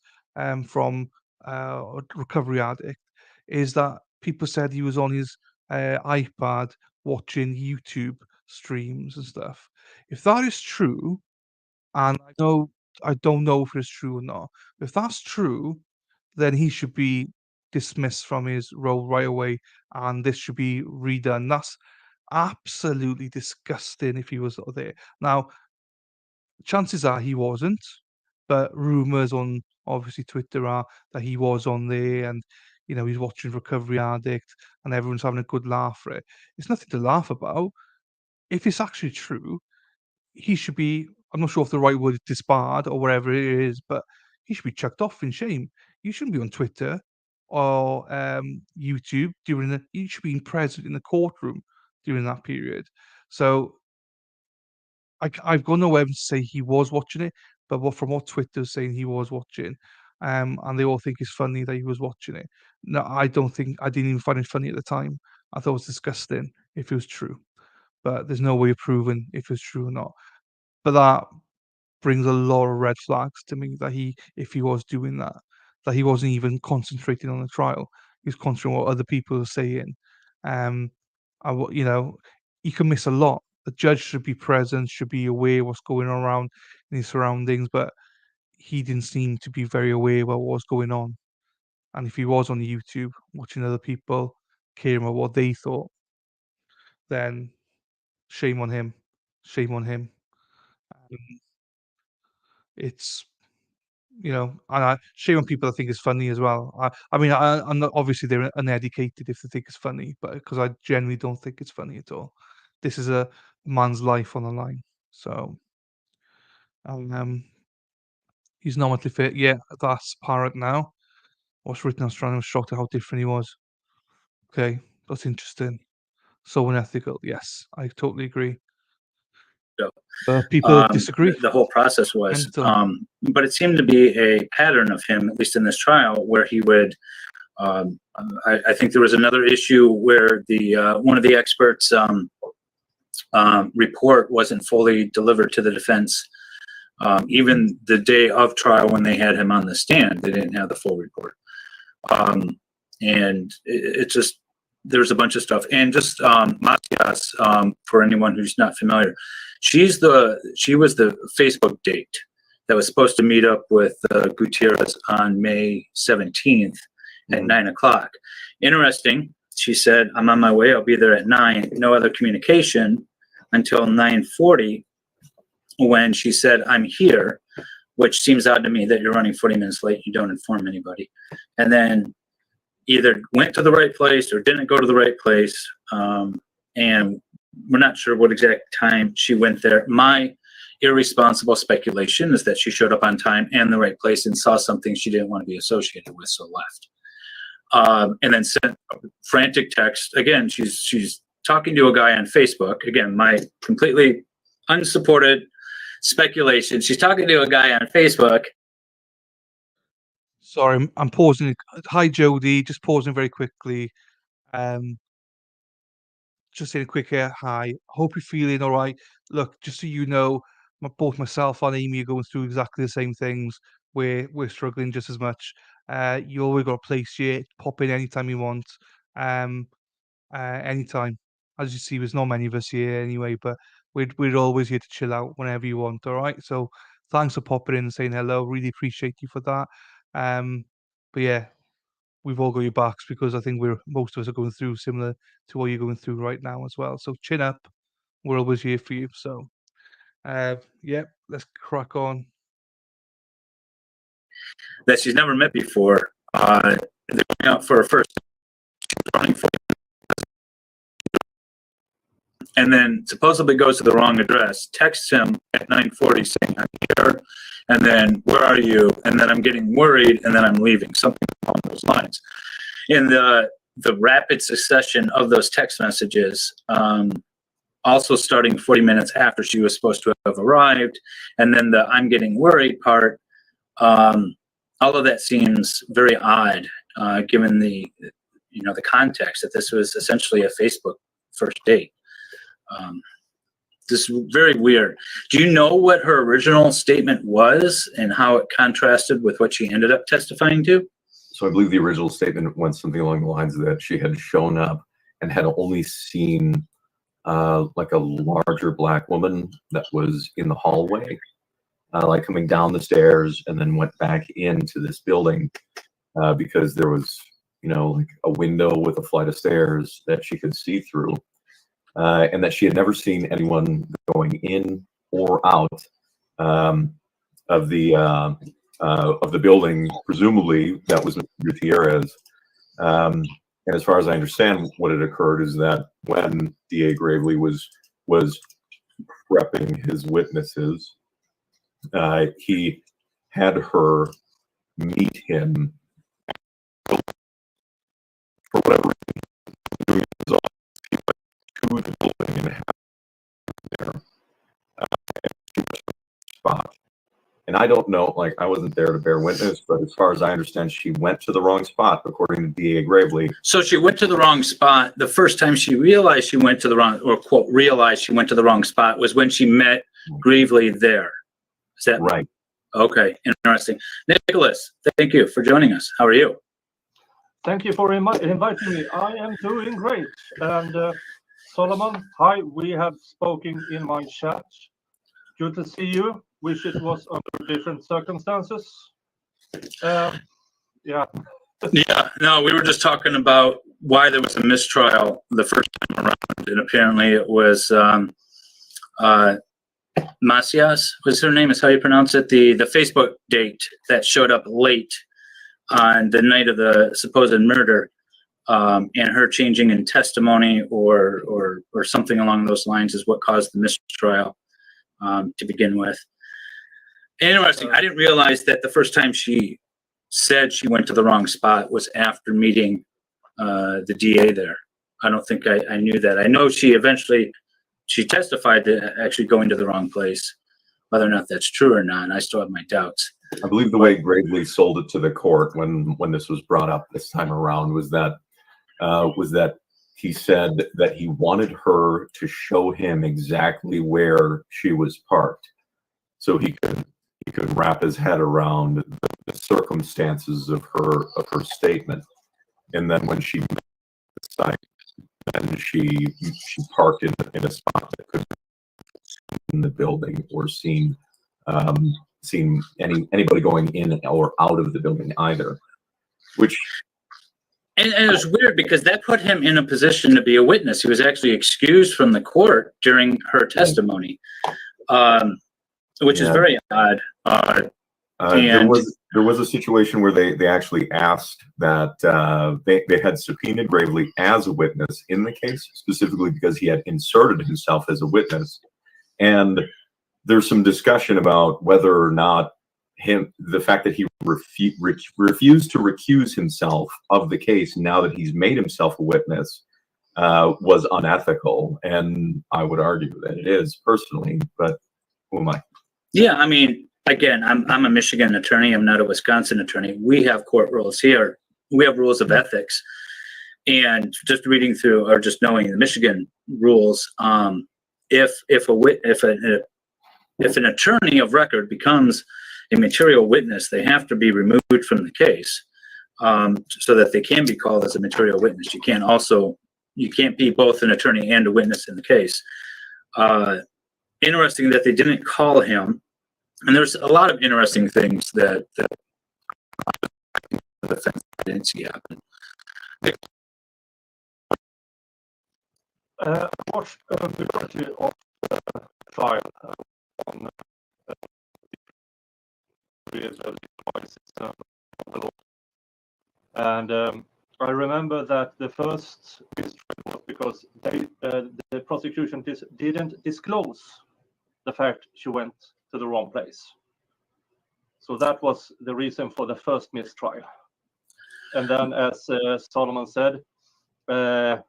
from a recovery addict, is that people said he was on his iPad watching YouTube streams and stuff. If that is true, and I don't know if it's true or not. If that's true, then he should be dismissed from his role right away, and this should be redone. That's absolutely disgusting if he was there. Now, chances are he wasn't, but rumors on obviously Twitter are that he was on there and he's watching Recovery Addict and everyone's having a good laugh for it. It's nothing to laugh about. If it's actually true, he should be, I'm not sure if the right word is disbarred or whatever it is, but he should be chucked off in shame. You shouldn't be on Twitter or YouTube during you should be present in the courtroom during that period. So I've got no evidence to say he was watching it, but from what Twitter's saying, he was watching, and they all think it's funny that he was watching it. No, I don't think I didn't even find it funny at the time. I thought it was disgusting if it was true, but there's no way of proving if it's true or not. But that brings a lot of red flags to me that if he was doing that, that he wasn't even concentrating on the trial. He was concentrating on what other people are saying. Um, you can miss a lot. The judge should be present, should be aware what's going on around in his surroundings, but he didn't seem to be very aware about what was going on. And if he was on YouTube watching other people, caring about what they thought, then shame on him. Shame on him. Um, it's and shame on people that think it's funny as well. I mean, I'm not, obviously they're uneducated if they think it's funny, but because I generally don't think it's funny at all. This is a man's life on the line, so um, he's not mentally fit. Yeah, that's apparent now. What's written on Strand? I was shocked at how different he was. Okay, that's interesting. So unethical. Yes, I totally agree. So, But people disagree. the whole process was, but it seemed to be a pattern of him, at least in this trial, where he would. I think there was another issue where the one of the experts' report wasn't fully delivered to the defense. Even the day of trial, when they had him on the stand, they didn't have the full report. And it just, there's a bunch of stuff. And just Matias, for anyone who's not familiar, she was the Facebook date that was supposed to meet up with Gutierrez on May 17th at 9 o'clock. Interesting. She said, I'm on my way. I'll be there at 9. No other communication until 9:40, when she said, I'm here, which seems odd to me that you're running 40 minutes late. You don't inform anybody. And then either went to the right place or didn't go to the right place. And we're not sure what exact time she went there. My irresponsible speculation is that she showed up on time and the right place and saw something she didn't want to be associated with, so left. And then sent frantic text. Again, she's talking to a guy on Facebook. Again, my completely unsupported speculation. She's talking to a guy on Facebook. Sorry, I'm pausing. Hi, Jody. Just pausing very quickly. Just saying a quick hi. Hope you're feeling all right. Look, just so you know, both myself and Amy are going through exactly the same things. We're struggling just as much. You always got a place here. Pop in anytime you want. Anytime. As you see, there's not many of us here anyway, but we're always here to chill out whenever you want. All right. So thanks for popping in and saying hello. Really appreciate you for that. But yeah, we've all got your backs because I think most of us are going through similar to what you're going through right now as well. So chin up. We're always here for you. So yeah, let's crack on. That she's never met before. They're going out for her first. She's running for, and then supposedly goes to the wrong address, texts him at 9:40 saying, I'm here, and then, where are you? And then, I'm getting worried, and then I'm leaving, something along those lines. In the rapid succession of those text messages, also starting 40 minutes after she was supposed to have arrived, and then the I'm getting worried part, all of that seems very odd, given the context that this was essentially a Facebook first date. This is very weird. Do you know what her original statement was and how it contrasted with what she ended up testifying to? So I believe the original statement went something along the lines that she had shown up and had only seen like a larger black woman that was in the hallway, like coming down the stairs, and then went back into this building because there was, you know, like a window with a flight of stairs that she could see through. And that she had never seen anyone going in or out of the building. Presumably, that was Mr. Gutierrez. And as far as I understand, what had occurred is that when DA Gravely was prepping his witnesses, he had her meet him for whatever reason. Doing his office, he went to the building and had there spot. And I don't know, like I wasn't there to bear witness, but as far as I understand, she went to the wrong spot, according to DA Gravely. So she went to the wrong spot. The first time she realized she went to the wrong, or quote, realized she went to the wrong spot was when she met Gravely there. Is that right? Okay, interesting. Nicholas, thank you for joining us. How are you? Thank you for inviting me. I am doing great. And Solomon, hi, we have spoken in my chat. Good to see you. Wish it was under different circumstances. Yeah. Yeah, no, we were just talking about why there was a mistrial the first time around, and apparently it was Macias was her name, is how you pronounce it, the Facebook date that showed up late on the night of the supposed murder, and her changing in testimony or something along those lines is what caused the mistrial to begin with. Interesting. I didn't realize that the first time she said she went to the wrong spot was after meeting the DA there. I don't think I knew that. I know she testified to actually going to the wrong place. Whether or not that's true or not, I still have my doubts. I believe the way Gravely sold it to the court when this was brought up this time around was that he said that he wanted her to show him exactly where she was parked, so he could wrap his head around the circumstances of her statement. And then when she met the site, then she parked in a spot that could be in the building or seen anybody going in or out of the building either. Which and it was weird because that put him in a position to be a witness. He was actually excused from the court during her testimony, which is very odd. There was a situation where they actually asked that they had subpoenaed Gravely as a witness in the case, specifically because he had inserted himself as a witness. And there's some discussion about whether or not the fact that he refused to recuse himself of the case now that he's made himself a witness was unethical. And I would argue that it is personally, but who am I? Yeah, I mean, again, I'm a Michigan attorney. I'm not a Wisconsin attorney. We have court rules here. We have rules of ethics, and just reading through or just knowing the Michigan rules, if an attorney of record becomes a material witness, they have to be removed from the case so that they can be called as a material witness. You can't be both an attorney and a witness in the case. Interesting that they didn't call him. And there's a lot of interesting things that I didn't see happen. I watched a majority of the trial on and I remember that the first mistrial was because the prosecution didn't disclose the fact she went to the wrong place. So that was the reason for the first mistrial. And then, as Solomon said, the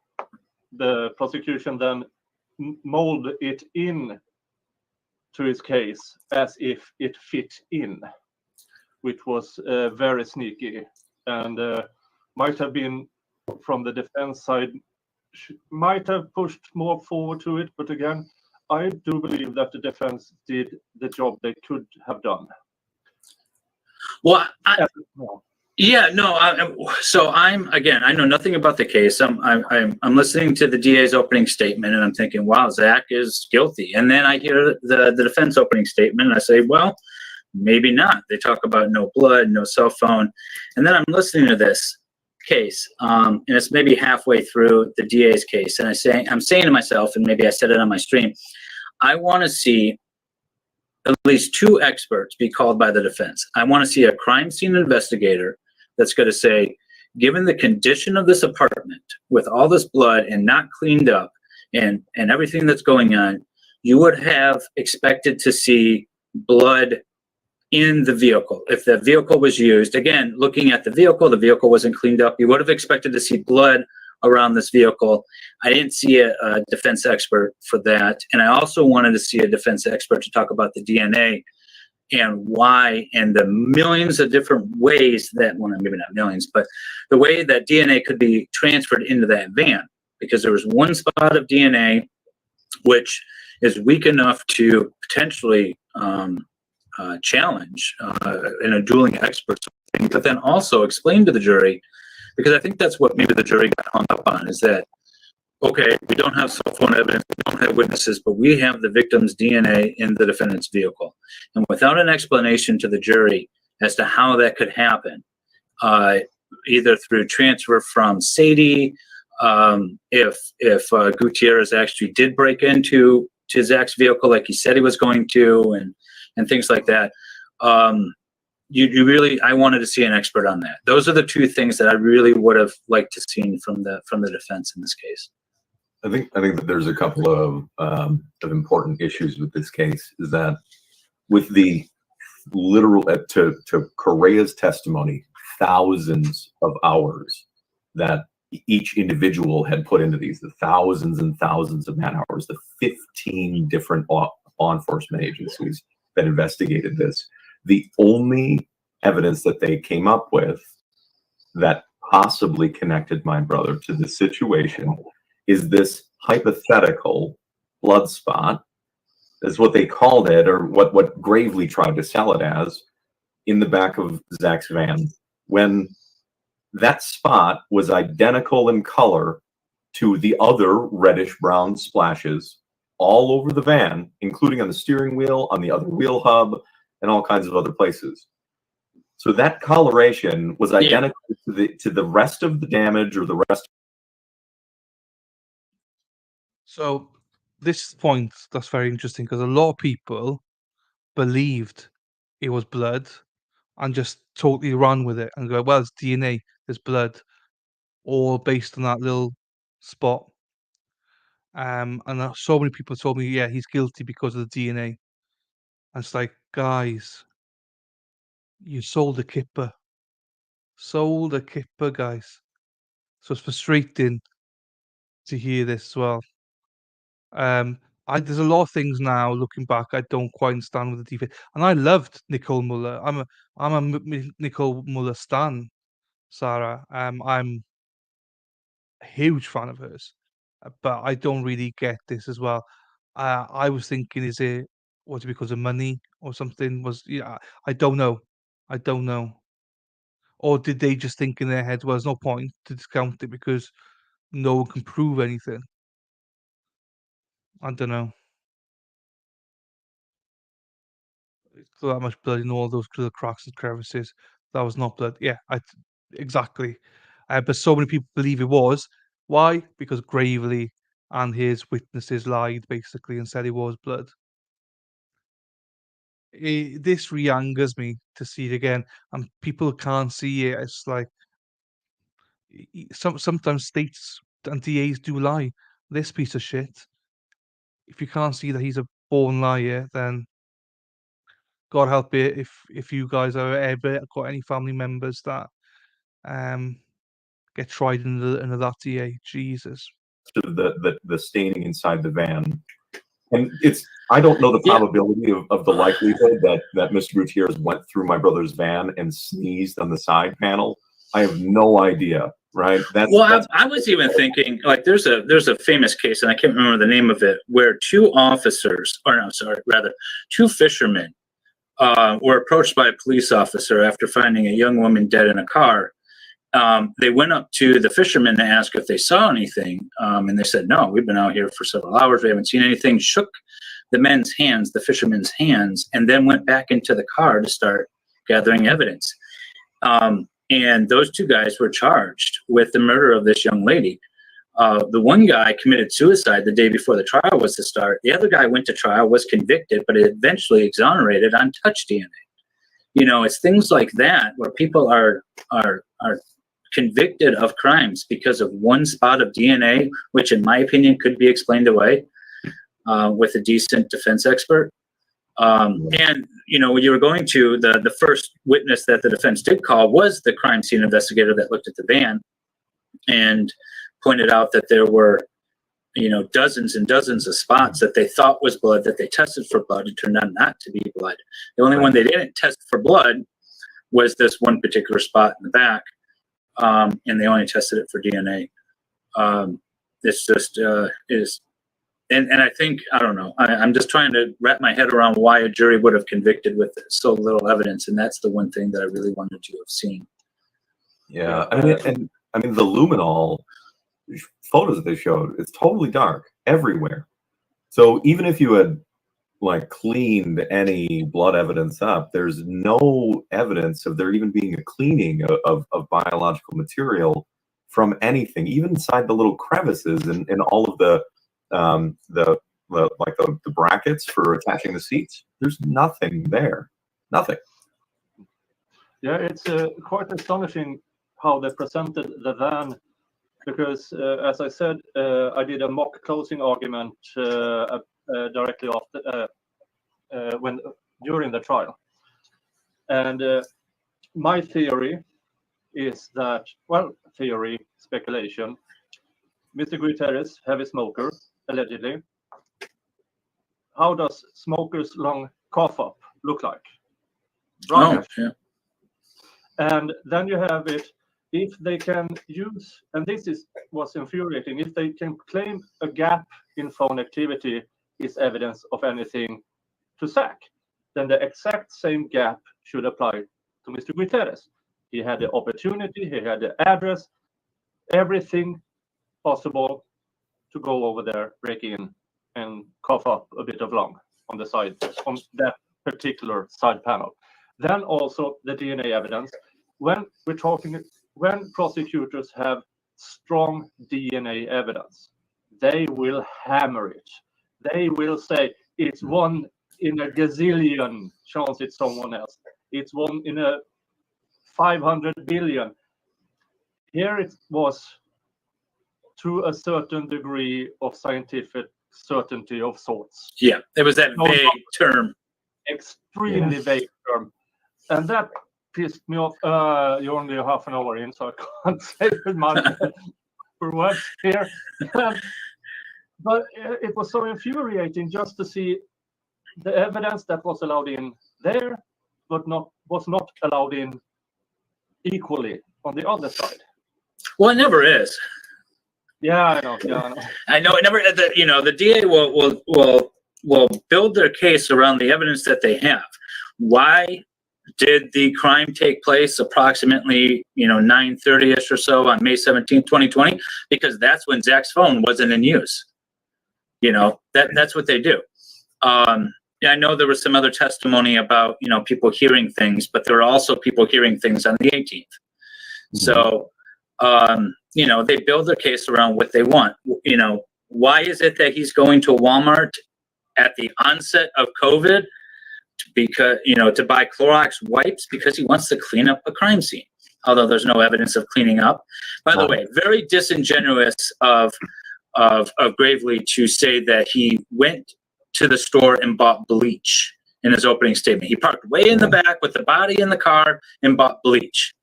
prosecution then molded it in to his case as if it fit in, which was very sneaky and might have been from the defense side might have pushed more forward to it, but again, I do believe that the defense did the job they could have done. Well, No. yeah, no. So I'm again. I know nothing about the case. I'm listening to the DA's opening statement, and I'm thinking, wow, Zach is guilty. And then I hear the defense opening statement, and I say, well, maybe not. They talk about no blood, no cell phone, and then I'm listening to this case, and it's maybe halfway through the DA's case, and I'm saying to myself, and maybe I said it on my stream, I want to see at least 2 experts be called by the defense. I want to see a crime scene investigator that's going to say, given the condition of this apartment with all this blood and not cleaned up and everything that's going on, you would have expected to see blood in the vehicle. If the vehicle was used, again, looking at the vehicle wasn't cleaned up. You would have expected to see blood around this vehicle. I didn't see a defense expert for that. And I also wanted to see a defense expert to talk about the DNA and why, and the millions of different ways that, well, maybe not millions, but the way that DNA could be transferred into that van, because there was one spot of DNA which is weak enough to potentially challenge in a dueling experts, but then also explain to the jury, because I think that's what maybe the jury got hung up on, is that, okay, we don't have cell phone evidence, we don't have witnesses, but we have the victim's DNA in the defendant's vehicle. And without an explanation to the jury as to how that could happen, either through transfer from Sadie, if Gutierrez actually did break into Zach's vehicle like he said he was going to, and things like that, you really, I wanted to see an expert on that. Those are the 2 things that I really would have liked to see from the defense in this case. I think that there's a couple of important issues with this case. Is that with the literal to Correa's testimony, thousands of hours that each individual had put into these, the thousands and thousands of man hours, the 15 different law enforcement agencies that investigated this. The only evidence that they came up with that possibly connected my brother to the situation is this hypothetical blood spot, is what they called it, or what Gravely tried to sell it as, in the back of Zach's van, when that spot was identical in color to the other reddish brown splashes all over the van, including on the steering wheel, on the other wheel hub, and all kinds of other places. So that coloration was identical to the rest of the damage, or the rest. So this point, that's very interesting, because a lot of people believed it was blood and just totally ran with it and go, well, it's DNA, there's blood, all based on that little spot. And so many people told me, yeah, he's guilty because of the DNA. And it's like, guys, you sold a kipper. Sold a kipper, guys. So it's frustrating to hear this as well. There's a lot of things now looking back I don't quite understand with the defense, and I loved Nicole Muller. I'm a Nicole Muller stan, Sarah. I'm a huge fan of hers, but I don't really get this as well. I was thinking, was it because of money or something? I don't know. I don't know. Or did they just think in their heads, well, there's no point to discount it because no one can prove anything? I don't know. So that much blood in all those little cracks and crevices. That was not blood. Yeah, exactly. But so many people believe it was. Why? Because Gravely and his witnesses lied basically and said it was blood. This re-angers me to see it again, and people can't see it. It's like sometimes states and DAs do lie. This piece of shit. If you can't see that he's a born liar, then God help it if you guys are ever got any family members that get tried into that DA. Jesus. The staining inside the van. And I don't know the probability of the likelihood that Mr. Gutierrez went through my brother's van and sneezed on the side panel. I have no idea. right? Well, I was even thinking, like, there's a famous case, and I can't remember the name of it, where two fishermen were approached by a police officer after finding a young woman dead in a car. They went up to the fishermen to ask if they saw anything, and they said, no, we've been out here for several hours, we haven't seen anything. Shook the fishermen's hands, and then went back into the car to start gathering evidence. And those two guys were charged with the murder of this young lady. The one guy committed suicide the day before the trial was to start. The other guy went to trial, was convicted, but eventually exonerated on touch DNA. You know, it's things like that where people are convicted of crimes because of one spot of DNA, which in my opinion could be explained away with a decent defense expert. And, you know, when you were going to the first witness that the defense did call was the crime scene investigator that looked at the van and pointed out that there were, you know, dozens and dozens of spots that they thought was blood, that they tested for blood. It turned out not to be blood. The only one they didn't test for blood was this one particular spot in the back, and they only tested it for DNA. It's just and I think, I don't know, I'm just trying to wrap my head around why a jury would have convicted with so little evidence, and that's the one thing that I really wanted to have seen. Yeah, I mean the luminol photos that they showed, it's totally dark everywhere. So even if you had like cleaned any blood evidence up, there's no evidence of there even being a cleaning of biological material from anything, even inside the little crevices and all of the brackets for attaching the seats. There's nothing there, nothing. Yeah, it's quite astonishing how they presented the van, because as I said, I did a mock closing argument directly after during the trial, and my theory is that, well, speculation, Mr. Guterres, heavy smoker, allegedly. How does smoker's lung cough up look like? Brownish. Oh, yeah. And then you have it, if they can use, and this was infuriating, if they can claim a gap in phone activity is evidence of anything to sack, then the exact same gap should apply to Mr. Guterres. He had the opportunity, he had the address, everything possible to go over there, break in, and cough up a bit of lung on the side, on that particular side panel. Then also the DNA evidence. When prosecutors have strong DNA evidence, they will hammer it. They will say it's 1 in a gazillion chance it's someone else. It's 1 in a 500 billion. Here it was to a certain degree of scientific certainty of sorts. Yeah, it was that vague term. Extremely vague term. And that pissed me off. You're only half an hour in, so I can't say much for words here. But it was so infuriating just to see the evidence that was allowed in there, but was not allowed in equally on the other side. Well, it never is. Yeah, I know. Yeah, I know. I know it never. The DA will build their case around the evidence that they have. Why did the crime take place approximately 9:30ish or so on May 17, 2020? Because that's when Zach's phone wasn't in use. That's what they do. Yeah, I know there was some other testimony about people hearing things, but there are also people hearing things on the 18th. Mm-hmm. So they build their case around what they want. Why is it that he's going to Walmart at the onset of COVID to buy Clorox wipes? Because he wants to clean up a crime scene, although there's no evidence of cleaning up. By the way, very disingenuous of Gravely to say that he went to the store and bought bleach in his opening statement. He parked way in the back with the body in the car and bought bleach.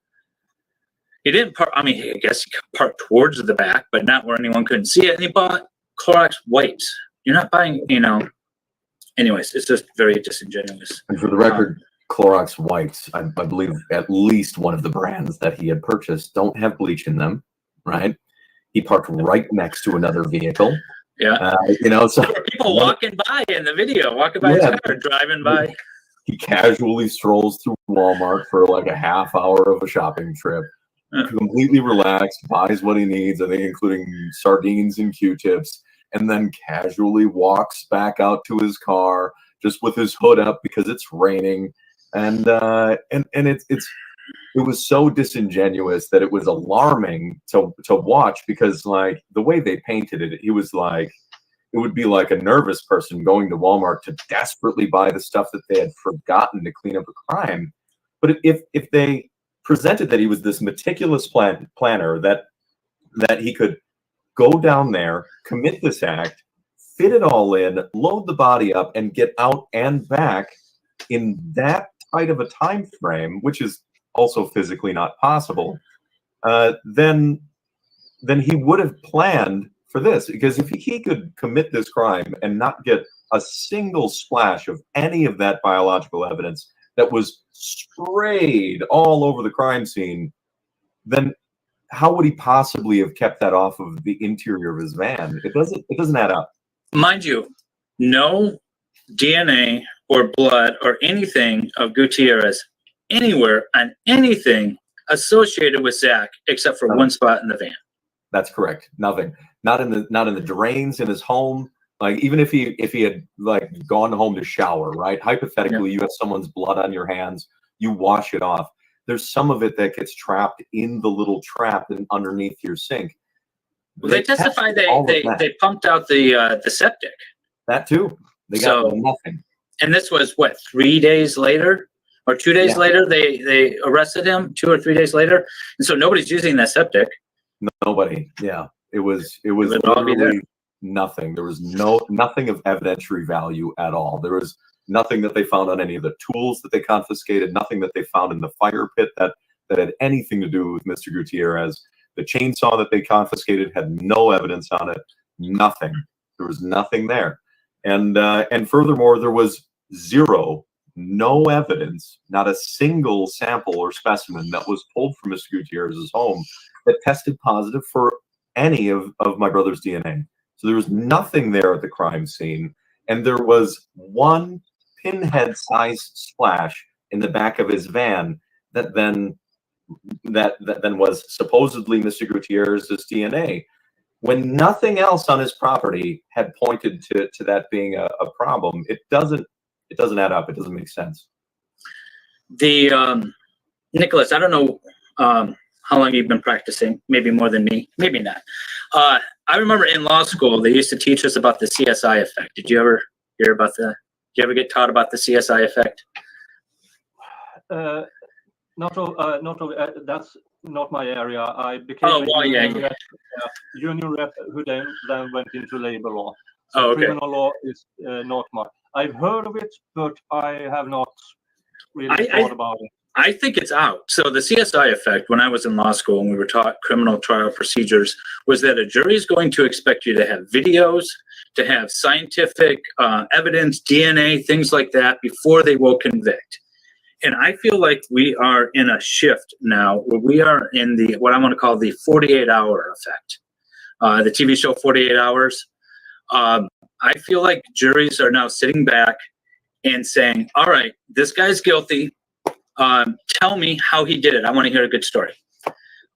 He didn't park, I guess he parked towards the back, but not where anyone couldn't see it. And he bought Clorox wipes. You're not buying, anyways, it's just very disingenuous. And for the record, Clorox wipes, I believe at least one of the brands that he had purchased don't have bleach in them. right? He parked right next to another vehicle. Yeah. So there were people walking by in the video, walking by his car, driving by. He casually strolls through Walmart for like a half hour of a shopping trip, completely relaxed, buys what he needs, I think including sardines and Q-tips, and then casually walks back out to his car just with his hood up because it's raining. And it was so disingenuous that it was alarming to watch, because like the way they painted it, he was like, it would be like a nervous person going to Walmart to desperately buy the stuff that they had forgotten to clean up a crime. But if they presented that he was this meticulous planner, that he could go down there, commit this act, fit it all in, load the body up, and get out and back in that tight of a time frame, which is also physically not possible, then he would have planned for this. Because if he could commit this crime and not get a single splash of any of that biological evidence that was sprayed all over the crime scene, then how would he possibly have kept that off of the interior of his van? It doesn't add up. Mind you, no DNA or blood or anything of Gutierrez anywhere on anything associated with Zach except for one spot in the van. That's correct. Nothing. Not in the drains in his home. Like, even if he had like gone home to shower, right? Hypothetically, you have someone's blood on your hands, you wash it off. There's some of it that gets trapped in the little trap and underneath your sink. Well, they testified they pumped out the septic. That too. They got nothing. And this was what, 3 days later or 2 days later they arrested him, 2 or 3 days later, and so nobody's using that septic. Nobody. Yeah, it was literally nothing. There was nothing of evidentiary value at all. There was nothing that they found on any of the tools that they confiscated. Nothing that they found in the fire pit that had anything to do with Mr. Gutierrez. The chainsaw that they confiscated had no evidence on it. Nothing. There was nothing there. And furthermore, there was no evidence, not a single sample or specimen that was pulled from Mr. Gutierrez's home that tested positive for any of my brother's DNA. So there was nothing there at the crime scene, and there was one pinhead-sized splash in the back of his van that then was supposedly Mr. Gutierrez's DNA, when nothing else on his property had pointed to that being a problem. It doesn't add up. It doesn't make sense. The Nicholas, I don't know how long you've been practicing, maybe more than me, maybe not. I remember in law school, they used to teach us about the CSI effect. Did you ever hear about that? Did you ever get taught about the CSI effect? That's not my area. I became junior rep who then went into labor law. So criminal law is not much. I've heard of it, but I have not really thought about it. I think it's out. So the CSI effect, when I was in law school and we were taught criminal trial procedures, was that a jury is going to expect you to have videos, to have scientific evidence, DNA, things like that before they will convict. And I feel like we are in a shift now where we are in what I want to call the 48-hour effect. The TV show 48 Hours. I feel like juries are now sitting back and saying, all right, this guy's guilty. Tell me how he did it. I want to hear a good story.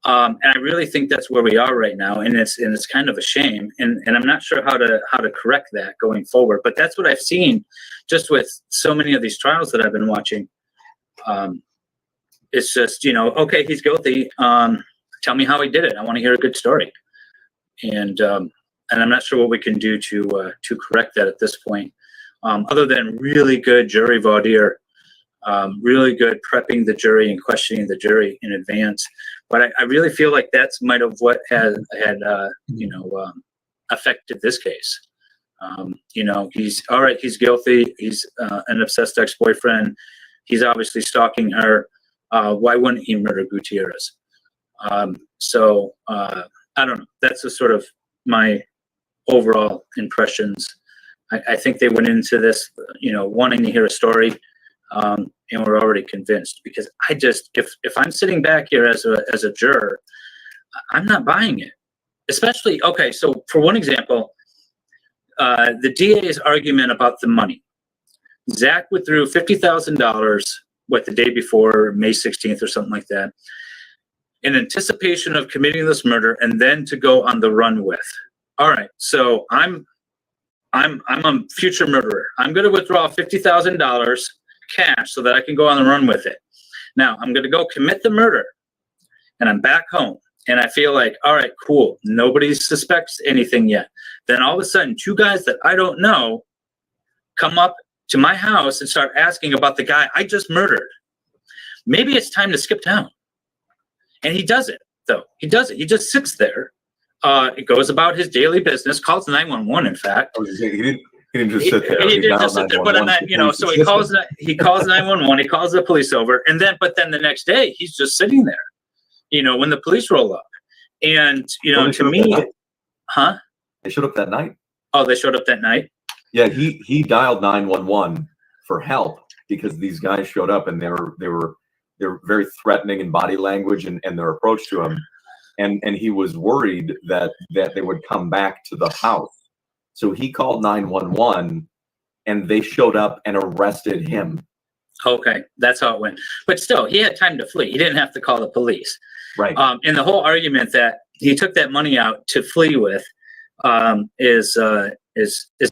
And I really think that's where we are right now. And it's kind of a shame. And I'm not sure how to correct that going forward. But that's what I've seen just with so many of these trials that I've been watching. It's just, okay, he's guilty. Tell me how he did it. I want to hear a good story. And I'm not sure what we can do to correct that at this point, other than really good jury voir dire, really good prepping the jury and questioning the jury in advance. But I really feel like that's might have what had affected this case. He's all right. He's guilty. He's an obsessed ex-boyfriend. He's obviously stalking her. Why wouldn't he murder Gutierrez? So I don't know. That's a sort of my overall impressions. I think they went into this, wanting to hear a story, and we're already convinced. Because if I'm sitting back here as a juror, I'm not buying it. Especially, okay, so for one example, the DA's argument about the money. Zach withdrew $50,000, the day before, May 16th or something like that, in anticipation of committing this murder and then to go on the run with. All right, so I'm a future murderer. I'm going to withdraw $50,000 cash so that I can go on the run with it. Now I'm going to go commit the murder, and I'm back home, and I feel like, all right, cool. Nobody suspects anything yet. Then all of a sudden, two guys that I don't know come up to my house and start asking about the guy I just murdered. Maybe it's time to skip town. And he does it, though. He does it. He just sits there. It goes about his daily business, calls 911, in fact. He didn't just sit there. He didn't just sit there, but so he calls 911, he calls the police over, but then the next day, he's just sitting there, when the police roll up. And, to me, huh? They showed up that night. Oh, they showed up that night? Yeah, he dialed 911 for help because these guys showed up and they were very threatening in body language and their approach to him, and he was worried that they would come back to the house. So he called 911, and they showed up and arrested him. Okay, that's how it went. But still, he had time to flee. He didn't have to call the police. Right. And the whole argument that he took that money out to flee with is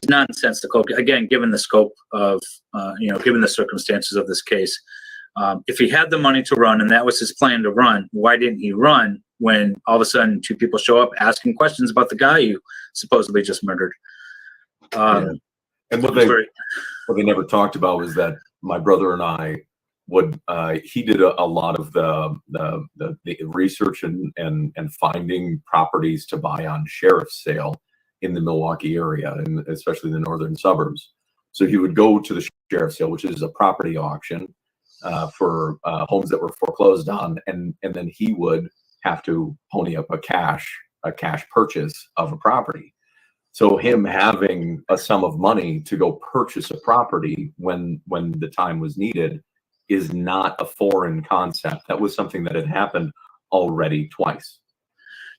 nonsensical. Again, given the scope of, given the circumstances of this case, if he had the money to run and that was his plan to run, why didn't he run when all of a sudden two people show up asking questions about the guy you supposedly just murdered? And what they never talked about was that my brother and I he did a lot of the research and finding properties to buy on sheriff's sale in the Milwaukee area, and especially the northern suburbs. So he would go to the sheriff's sale, which is a property auction for homes that were foreclosed on, and then he would have to pony up a cash purchase of a property. So him having a sum of money to go purchase a property when the time was needed is not a foreign concept. That was something that had happened already twice.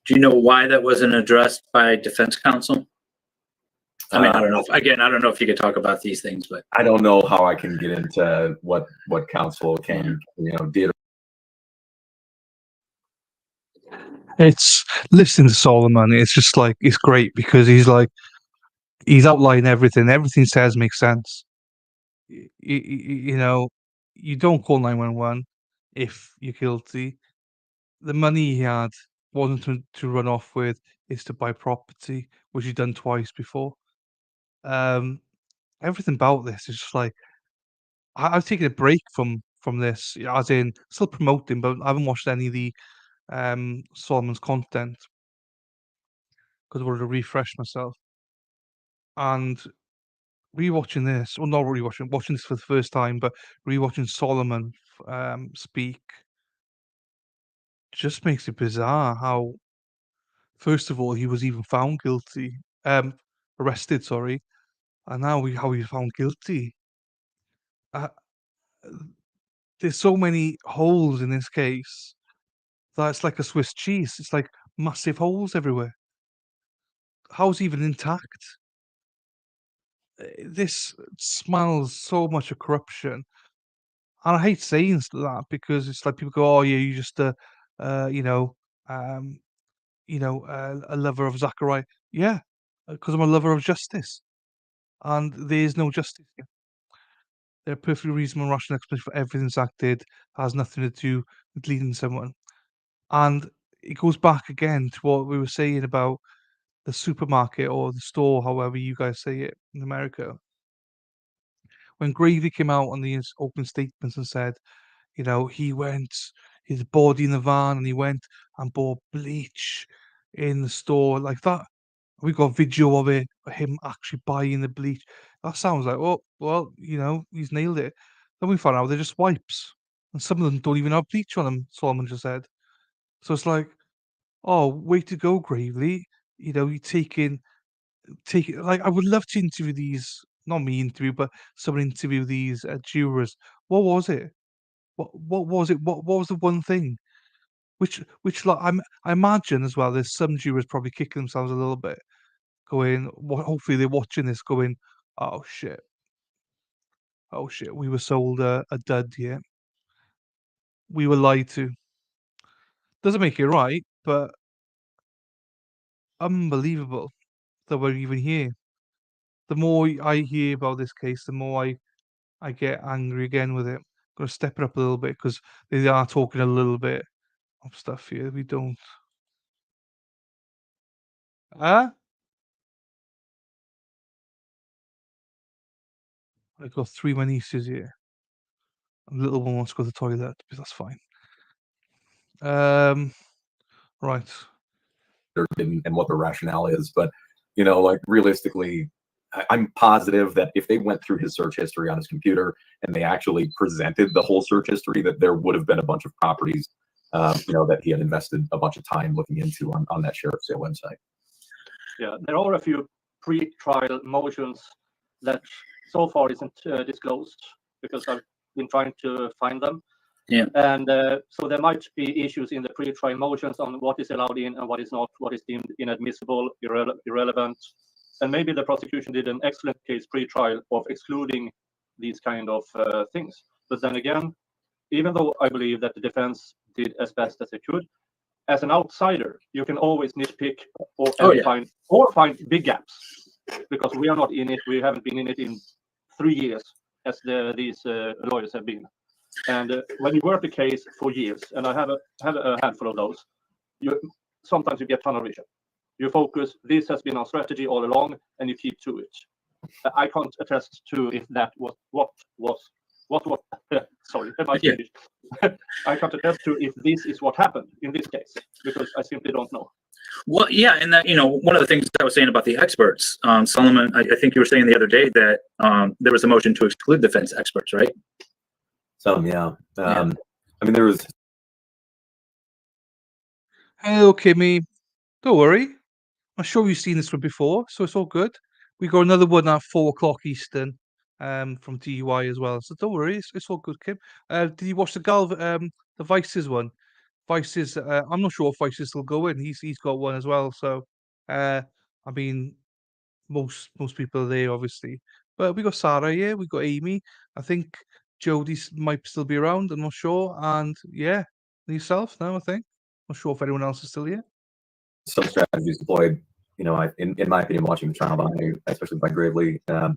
Do you know why that wasn't addressed by defense counsel? I mean, I don't know. I don't know if you could talk about these things, but I don't know how I can get into what counsel did. It's listening to Solomon. It's just like, it's great because he's outlining everything. Everything he says makes sense. You don't call 911 if you're guilty. The money he had wasn't to run off with, is to buy property, which he's done twice before. Everything about this is just like, I've taken a break from this, as in still promoting, but I haven't watched any of the Solomon's content because I wanted to refresh myself. And rewatching this, well, not rewatching, watching this for the first time, but rewatching Solomon speak just makes it bizarre how, first of all, he was even found guilty, arrested, sorry, and now how he's found guilty. Uh, there's so many holes in this case that it's like a Swiss cheese. It's like massive holes everywhere. How's he even intact? This smells so much of corruption. And I hate saying that because it's like people go, "Oh, yeah, you're just a lover of Zachariah." Yeah, because I'm a lover of justice, and there is no justice here. There are perfectly reasonable and rational explanation for everything Zach did. Has nothing to do with leading someone, and it goes back again to what we were saying about the supermarket or the store, however you guys say it in America. When Gravy came out on these open statements and said, he went, his body in the van, and he went and bought bleach in the store like that. We got video of it, him actually buying the bleach. That sounds like, oh, well, he's nailed it. Then we found out they're just wipes. And some of them don't even have bleach on them, Solomon just said. So it's like, oh, way to go, Gravely. You like, I would love to interview these, not me interview, but someone interview these jurors. What was it? What was it? What was the one thing? which like I imagine as well. There's some jurors probably kicking themselves a little bit, going. Hopefully they're watching this, going, "Oh shit, we were sold a dud here. We were lied to." Doesn't make it right, but unbelievable that we're even here. The more I hear about this case, the more I get angry again with it. Got to step it up a little bit because they are talking a little bit of stuff here we don't. Huh? I got 3 of my nieces here. A little one wants to go to the toilet, but that's fine. Right. And what the rationale is. But, you know, like realistically, I'm positive that if they went through his search history on his computer and they actually presented the whole search history, that there would have been a bunch of properties, you know, that he had invested a bunch of time looking into on that sheriff's sale website. Yeah, there are a few pre-trial motions that so far isn't disclosed because I've been trying to find them. Yeah. And so there might be issues in the pre-trial motions on what is allowed in and what is not, what is deemed inadmissible, irrelevant. And maybe the prosecution did an excellent case pre-trial of excluding these kind of things. But then again, even though I believe that the defense did as best as it could, as an outsider, you can always nitpick or find big gaps because we are not in it. We haven't been in it in 3 years as these lawyers have been. And when you work a case for years, and I have a handful of those, sometimes you get tunnel vision. You focus. This has been our strategy all along, and you keep to it. I can't attest to if that was what. Sorry, am I finished? I can't attest to if this is what happened in this case because I simply don't know. Well, yeah, and that, you know, one of the things I was saying about the experts, Solomon, I think you were saying the other day that there was a motion to exclude defense experts, right? Yeah. I mean, there was. Hello, Kimmy. Don't worry. I'm sure you've seen this one before, so it's all good. We got another one at 4 o'clock Eastern, from DUI as well. So don't worry, it's all good, Kim. Did you watch the Vices one? Vices. I'm not sure if Vices will go in. He's got one as well. So, I mean, most people are there, obviously. But we got Sarah here. We got Amy. I think Jody might still be around. I'm not sure. And yeah, and yourself now. I think. Not sure if anyone else is still here. Some strategies deployed, you know, in my opinion, watching the trial, especially by Gravely, it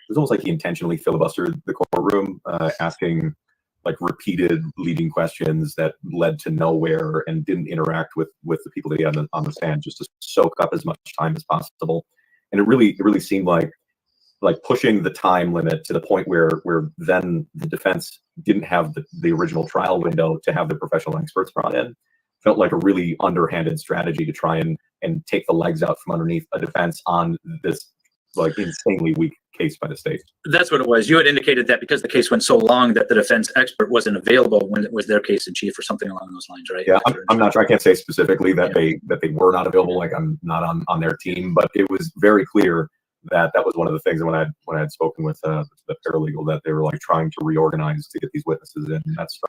was almost like he intentionally filibustered the courtroom, asking like repeated leading questions that led to nowhere and didn't interact with the people that he had on the stand, just to soak up as much time as possible. And it really seemed like pushing the time limit to the point where then the defense didn't have the original trial window to have the professional experts brought in. Felt like a really underhanded strategy to try and take the legs out from underneath a defense on this like insanely weak case by the state. That's what it was. You had indicated that because the case went so long that the defense expert wasn't available when it was their case in chief or something along those lines, right? Yeah, I'm not sure. I can't say specifically that they were not available. Like I'm not on their team, but it was very clear that was one of the things. And when I had spoken with the paralegal, that they were like trying to reorganize to get these witnesses in. That's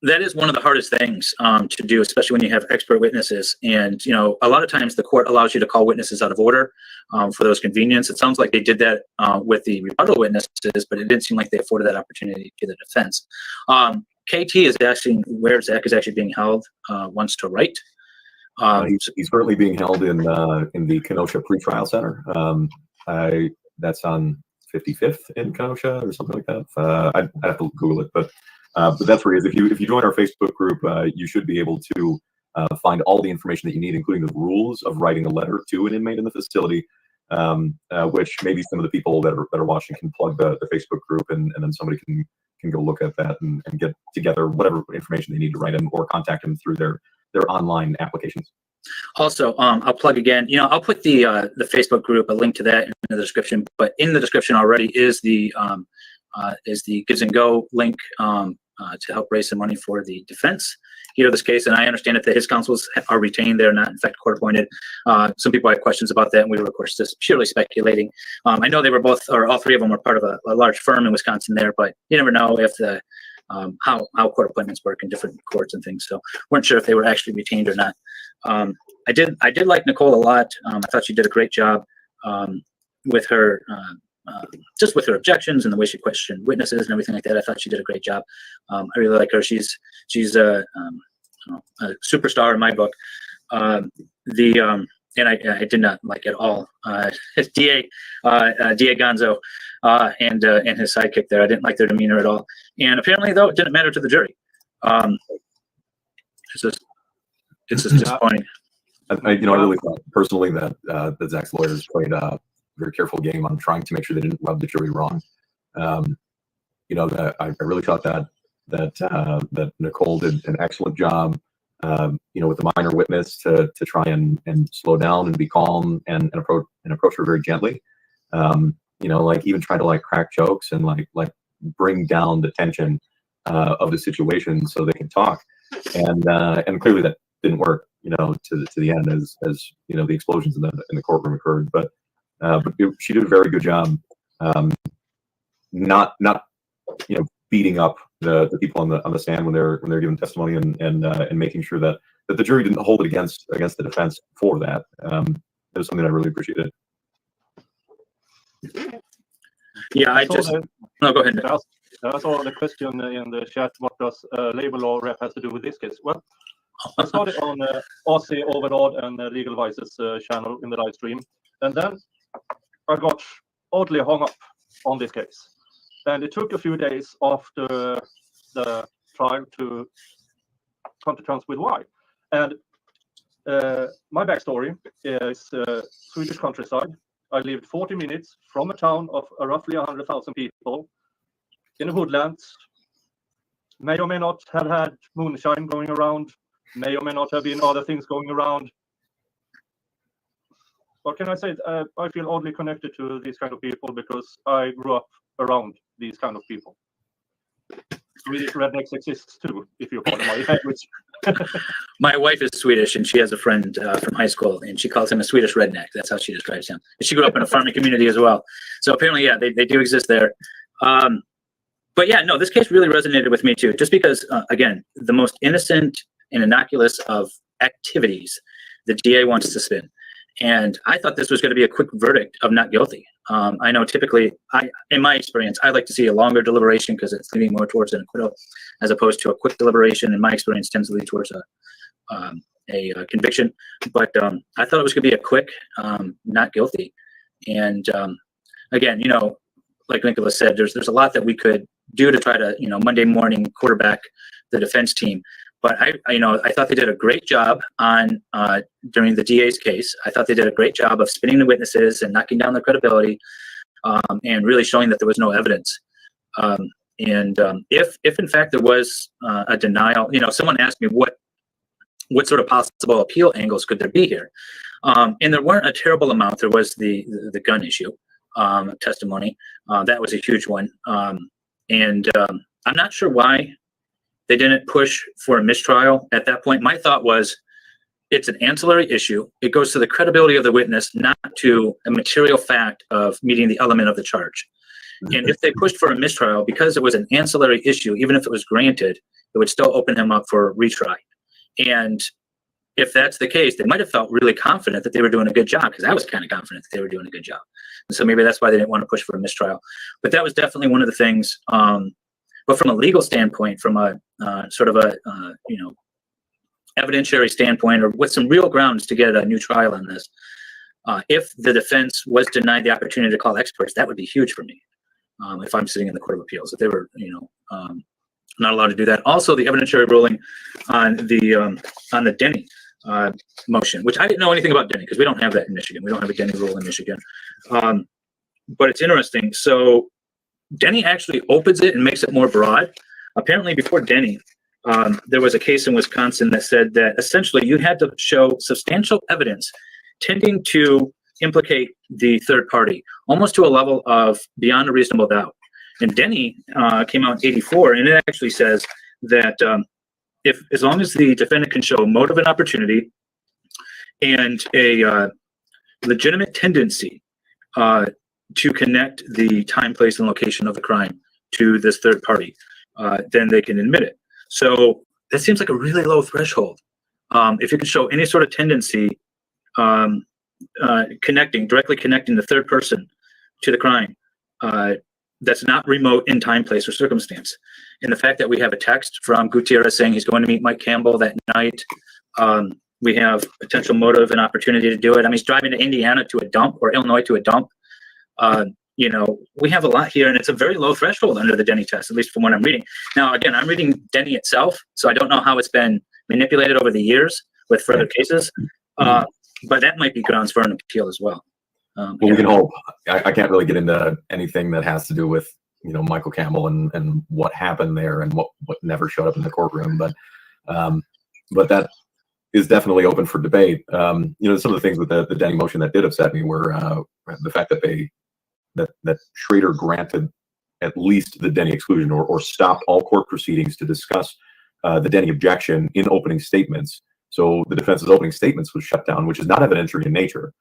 That is one of the hardest things to do, especially when you have expert witnesses. And, you know, a lot of times the court allows you to call witnesses out of order for those convenience. It sounds like they did that with the rebuttal witnesses, but it didn't seem like they afforded that opportunity to the defense. KT is actually where Zach is actually being held, wants to write. He's currently being held in the Kenosha Pretrial Center. That's on 55th in Kenosha or something like that. I'd have to Google it, but that's where he is. If you join our Facebook group, you should be able to find all the information that you need, including the rules of writing a letter to an inmate in the facility, which maybe some of the people that are watching can plug the Facebook group, and then somebody can go look at that and get together whatever information they need to write them or contact them through their online applications. Also, I'll plug again. You know, I'll put the Facebook group, a link to that in the description. But in the description already is the Gives and Go link to help raise some money for the defense here of this case. And I understand that his counsels are retained; they're not, in fact, court appointed. Some people had questions about that, and we were, of course, just purely speculating. I know they were both, or all three of them, were part of a large firm in Wisconsin there, but you never know if the how court appointments work in different courts and things. So weren't sure if they were actually retained or not. I did like Nicole a lot. I thought she did a great job with her, just with her objections and the way she questioned witnesses and everything like that. I thought she did a great job. I really like her. She's a superstar in my book. And I did not like at all DA Gonzo and his sidekick there. I didn't like their demeanor at all. And apparently, though, it didn't matter to the jury. It's just disappointing. I really thought personally that Zach's lawyers played a very careful game on trying to make sure they didn't rub the jury wrong. That I really thought that Nicole did an excellent job. With the minor witness to try and slow down and be calm and approach her very gently. Like even try to like crack jokes and like bring down the tension of the situation so they can talk. And clearly that didn't work, to the end as the explosions in the courtroom occurred. But she did a very good job, not beating up the people on the stand when they're giving testimony and making sure that the jury didn't hold it against the defense for that. It was something I really appreciated. Yeah, no, go ahead. I saw the question in the chat. What does labor law rep has to do with this case? Well, I started on RC Overlord and Legal Vice's channel in the live stream, and then I got oddly hung up on this case. And it took a few days after the trial to come to terms with why. And my backstory is Swedish countryside. I lived 40 minutes from a town of roughly 100,000 people in the woodlands. May or may not have had moonshine going around. May or may not have been other things going around. What can I say? I feel oddly connected to these kind of people because I grew up around these kind of people. Swedish rednecks exists too, if you pardon my language. My wife is Swedish, and she has a friend from high school, and she calls him a Swedish redneck. That's how she describes him. And she grew up in a farming community as well. So apparently, yeah, they do exist there. But yeah, no, this case really resonated with me too, just because, again, the most innocent and innocuous of activities the DA wants to spin. And I thought this was going to be a quick verdict of not guilty. I know typically, in my experience, I like to see a longer deliberation because it's leaning more towards an acquittal as opposed to a quick deliberation. In my experience, tends to lead towards a conviction. But I thought it was going to be a quick not guilty. And again, like Nicholas said, there's a lot that we could do to try to Monday morning quarterback the defense team. But I thought they did a great job on during the DA's case. I thought they did a great job of spinning the witnesses and knocking down their credibility, and really showing that there was no evidence. If in fact there was a denial, someone asked me what sort of possible appeal angles could there be here, and there weren't a terrible amount. There was the gun issue testimony. That was a huge one, and I'm not sure why they didn't push for a mistrial at that point. My thought was, it's an ancillary issue. It goes to the credibility of the witness, not to a material fact of meeting the element of the charge. And if they pushed for a mistrial, because it was an ancillary issue, even if it was granted, it would still open him up for retry. And if that's the case, they might have felt really confident that they were doing a good job, because I was kind of confident that they were doing a good job. And so maybe that's why they didn't want to push for a mistrial. But that was definitely one of the things. But from a legal standpoint, from a sort of a evidentiary standpoint, or with some real grounds to get a new trial on this, if the defense was denied the opportunity to call experts, that would be huge for me. If I'm sitting in the Court of Appeals, if they were, not allowed to do that. Also, the evidentiary ruling on the Denny motion, which I didn't know anything about Denny because we don't have that in Michigan. We don't have a Denny rule in Michigan. But it's interesting. So Denny actually opens it and makes it more broad. Apparently, before Denny, there was a case in Wisconsin that said that essentially you had to show substantial evidence tending to implicate the third party, almost to a level of beyond a reasonable doubt. And Denny came out in '84, and it actually says that as long as the defendant can show motive and opportunity and a legitimate tendency to connect the time, place, and location of the crime to this third party, then they can admit it. So that seems like a really low threshold. If you can show any sort of tendency directly connecting the third person to the crime, that's not remote in time, place, or circumstance. And the fact that we have a text from Gutierrez saying he's going to meet Mike Campbell that night, we have potential motive and opportunity to do it. I mean, he's driving to Indiana to a dump, or Illinois to a dump. We have a lot here, and it's a very low threshold under the Denny test, at least from what I'm reading. Now, again, I'm reading Denny itself, so I don't know how it's been manipulated over the years with further cases, but that might be grounds for an appeal as well. We can hope. I can't really get into anything that has to do with Michael Campbell and what happened there and what never showed up in the courtroom, but that is definitely open for debate. Some of the things with the Denny motion that did upset me were the fact that Schrader granted at least the Denny exclusion or stopped all court proceedings to discuss the Denny objection in opening statements. So the defense's opening statements was shut down, which is not evidentiary in nature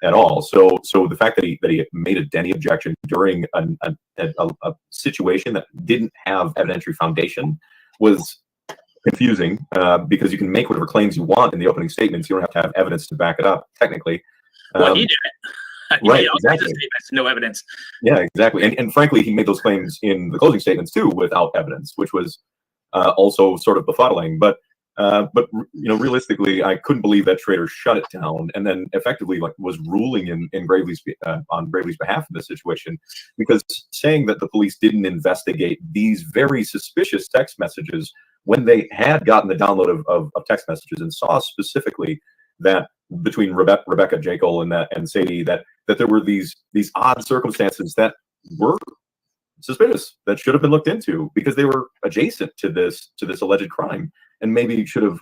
at all. So the fact that he made a Denny objection during a situation that didn't have evidentiary foundation was confusing, because you can make whatever claims you want in the opening statements. You don't have to have evidence to back it up, technically. Well, he did it. Right, exactly. No evidence. Yeah, exactly. And frankly, he made those claims in the closing statements too, without evidence, which was also sort of befuddling. But realistically, I couldn't believe that Schrader shut it down and then effectively was ruling in Gravely's on Gravely's behalf in this situation, because saying that the police didn't investigate these very suspicious text messages when they had gotten the download of text messages and saw specifically that between Rebecca Jekyll and Sadie that there were these odd circumstances that were suspicious, that should have been looked into because they were adjacent to this alleged crime, and maybe should have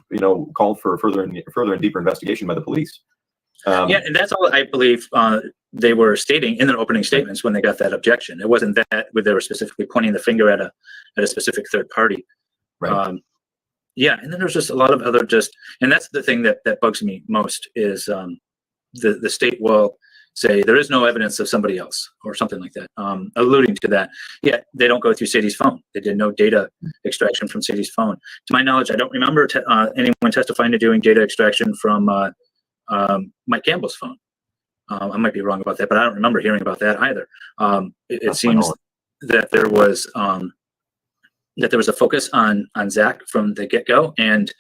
called for further and deeper investigation by the police. And that's all I believe they were stating in their opening statements when they got that objection. It wasn't that where they were specifically pointing the finger at a specific third party. Right. And then there's just a lot of other and that's the thing that bugs me most is the state will say there is no evidence of somebody else or something like that, alluding to that. Yet they don't go through Sadie's phone. They did no data extraction from Sadie's phone. To my knowledge, I don't remember anyone testifying to doing data extraction from Mike Campbell's phone. I might be wrong about that, but I don't remember hearing about that either. It seems that there was a focus on Zach from the get-go, and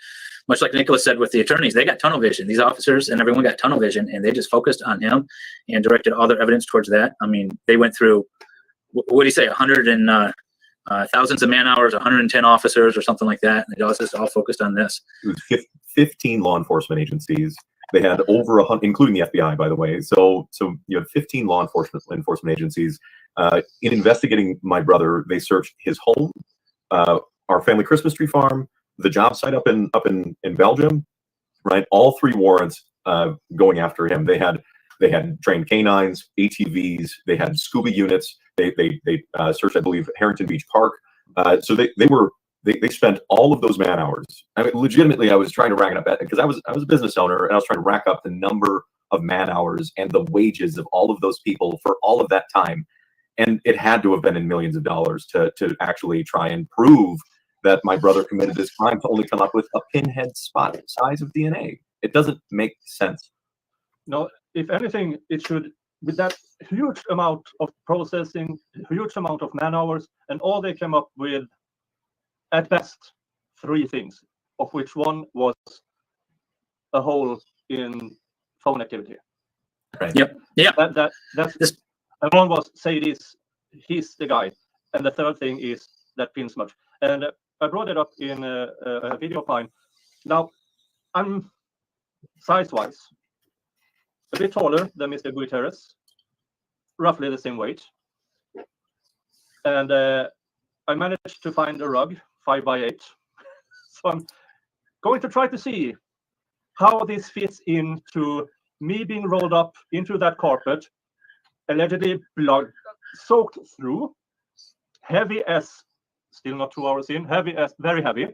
much like Nicholas said with the attorneys, they got tunnel vision. These officers and everyone got tunnel vision, and they just focused on him and directed all their evidence towards that. I mean, they went through, what do you say, 100 and thousands of man hours, 110 officers or something like that, and they just all focused on this. It was 15 law enforcement agencies. They had over 100, including the FBI, by the way. So you had 15 law enforcement agencies. In investigating my brother, they searched his home, our family Christmas tree farm, the job site up in Belgium, right? All three warrants going after him. They had trained canines, ATVs, they had scuba units. They searched, I believe, Harrington Beach Park. So they spent all of those man hours. I mean, legitimately, I was trying to rack it up because I was a business owner, and I was trying to rack up the number of man hours and the wages of all of those people for all of that time. And it had to have been in millions of dollars to actually try and prove that my brother committed this crime, to only come up with a pinhead spot size of DNA. It doesn't make sense. No, if anything, it should, with that huge amount of processing, huge amount of man hours, and all they came up with, at best, 3 things, of which one was a hole in phone activity. Right. Yep. Yeah. That's this. And one was Sadie's, he's the guy, and the third thing is that pin smudge. And I brought it up in a video of mine. Now, I'm size-wise a bit taller than Mr. Gutierrez, roughly the same weight. And I managed to find a rug 5x8. So I'm going to try to see how this fits into me being rolled up into that carpet, allegedly blood soaked through, heavy as, still not 2 hours in, heavy as, very heavy,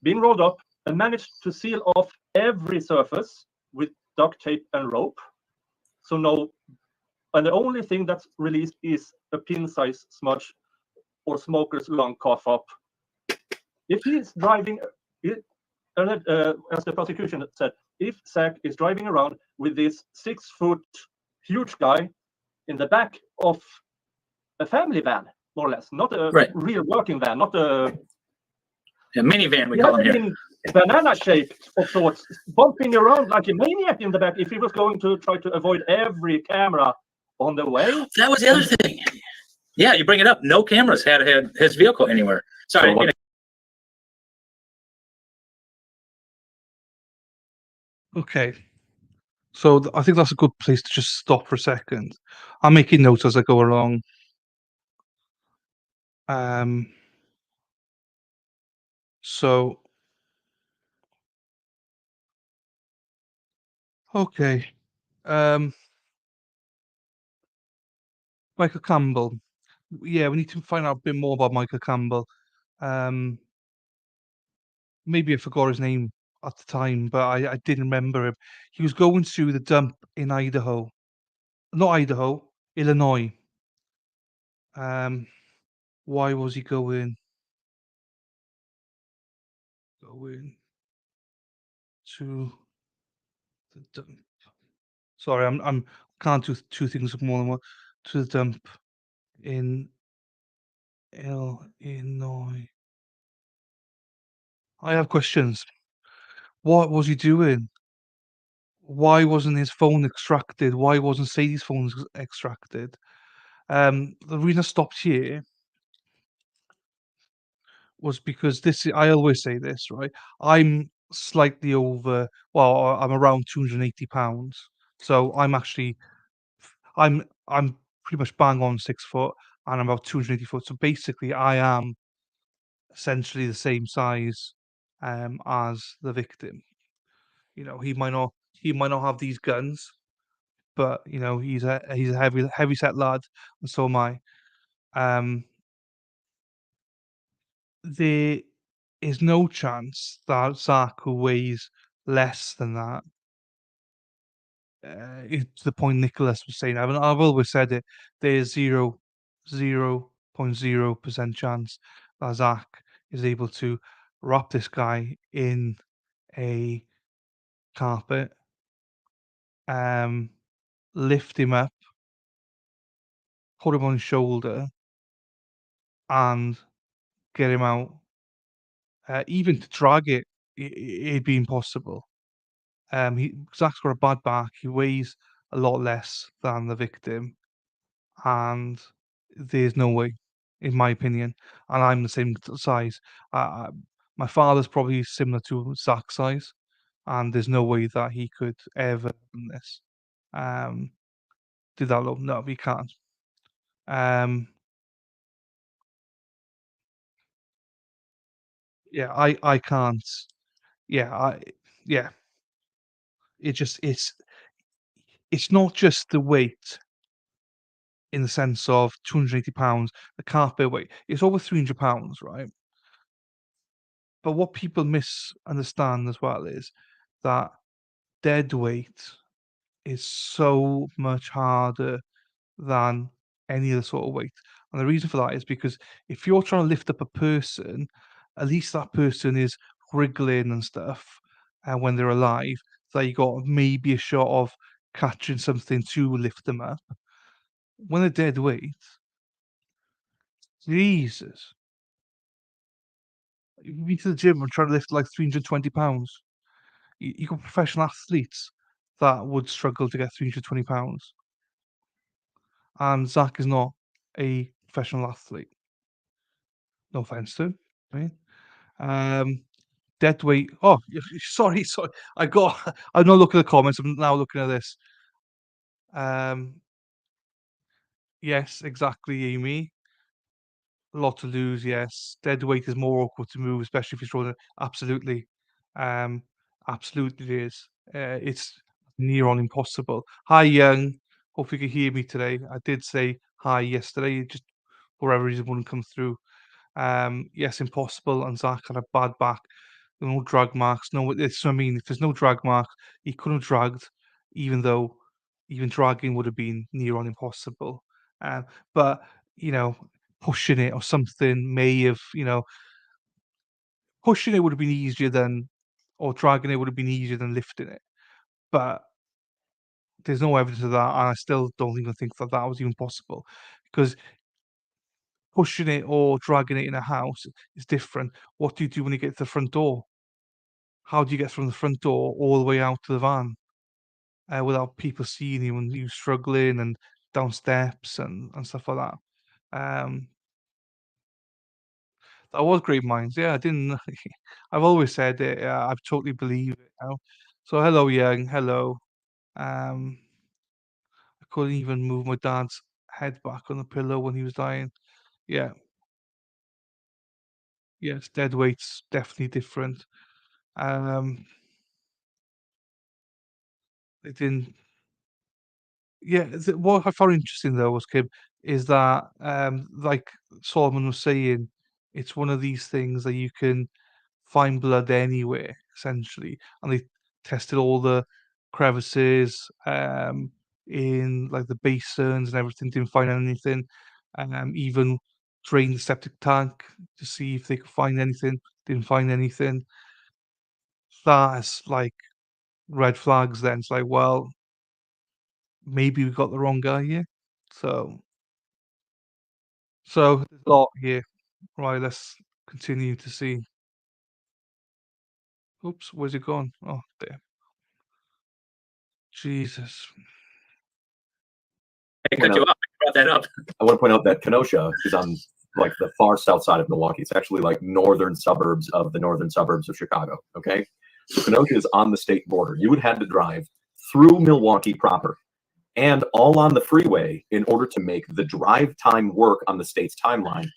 being rolled up, and managed to seal off every surface with duct tape and rope. So no, and the only thing that's released is a pin-size smudge or smoker's lung cough up. If he is driving, as the prosecution said, if Zach is driving around with this 6-foot huge guy in the back of a family van, more or less, not a real working van, not a minivan, we call them here. Banana shaped of sorts, bumping around like a maniac in the back if he was going to try to avoid every camera on the way. That was the other thing. Yeah, you bring it up. No cameras had his vehicle anywhere. Sorry. Okay. So I think that's a good place to just stop for a second. I'm making notes as I go along. So okay. Michael Campbell. Yeah, we need to find out a bit more about Michael Campbell. Maybe I forgot his name at the time, but I didn't remember him. He was going to the dump in Idaho. Not Idaho, Illinois. Why was he going to the dump? Sorry, I'm can't do two things more than one. To the dump in Illinois. I have questions. What was he doing? Why wasn't his phone extracted? Why wasn't Sadie's phone extracted? The reason I stopped here was because I always say this, right? I'm slightly over, well, I'm around 280 pounds. So I'm pretty much bang on 6 foot and I'm about 280 foot. So basically I am essentially the same size as the victim. You know, he might not have these guns, but you know, he's a heavy set lad, and so am I. There is no chance that Zach, who weighs less than that, it's the point Nicholas was saying. I've always said it. There's 0.0% chance that Zach is able to wrap this guy in a carpet, lift him up, put him on his shoulder, and get him out. Even to drag it'd be impossible. Zach's got a bad back. He weighs a lot less than the victim, and there's no way, in my opinion. And I'm the same size. My father's probably similar to Zach's size, and there's no way that he could ever do this. Did that look? No, he can't. Yeah, I can't. Yeah, yeah. It's not just the weight in the sense of 280 pounds, the carpet weight. It's over 300 pounds, right? But what people misunderstand as well is that dead weight is so much harder than any other sort of weight. And the reason for that is because if you're trying to lift up a person, at least that person is wriggling and stuff, and when they're alive, so you got maybe a shot of catching something to lift them up. When they're dead weight, Jesus. You've been to the gym and trying to lift like 320 pounds. You got professional athletes that would struggle to get 320 pounds. And Zach is not a professional athlete. No offense to him. Right? Dead weight. Oh, sorry. I'm not looking at the comments. I'm now looking at this. Yes, exactly, Amy. A lot to lose, yes. Dead weight is more awkward to move, especially if you're throwing it. Absolutely. Absolutely it is. It's near on impossible. Hi, Young. Hope you can hear me today. I did say hi yesterday. It just for whatever reason wouldn't come through. Yes, impossible. And Zach had a bad back. No drag marks. No, it's what I mean. If there's no drag marks, he couldn't have dragged, even though even dragging would have been near on impossible. But you know, pushing it or something may have, pushing it would have been easier than, or dragging it would have been easier than lifting it. But there's no evidence of that, and I still don't even think that that was even possible, because pushing it or dragging it in a house is different. What do you do when you get to the front door? How do you get from the front door all the way out to the van without people seeing you and you struggling and down steps and stuff like that? That was great minds. Yeah, I didn't. I've always said it. I totally believe it now. So hello, Young. Hello. Um, I couldn't even move my dad's head back on the pillow when he was dying. Yeah, yes, dead weight's definitely different. Um, it didn't. Yeah, what I found interesting though was, Kim, is that like Solomon was saying, it's one of these things that you can find blood anywhere essentially, and they tested all the crevices in like the basins and everything, didn't find anything. Even drained the septic tank to see if they could find anything, didn't find anything. That's like red flags. Then it's like, well, maybe we got the wrong guy here. So there's a lot here. Right, let's continue to see. Oops, where's it gone? Oh, there. Jesus. I cut you off. I brought that up. I want to point out that Kenosha is on like the far south side of Milwaukee. It's actually like northern suburbs of the northern suburbs of Chicago. Okay, so Kenosha is on the state border. You would have to drive through Milwaukee proper and all on the freeway in order to make the drive time work on the state's timeline.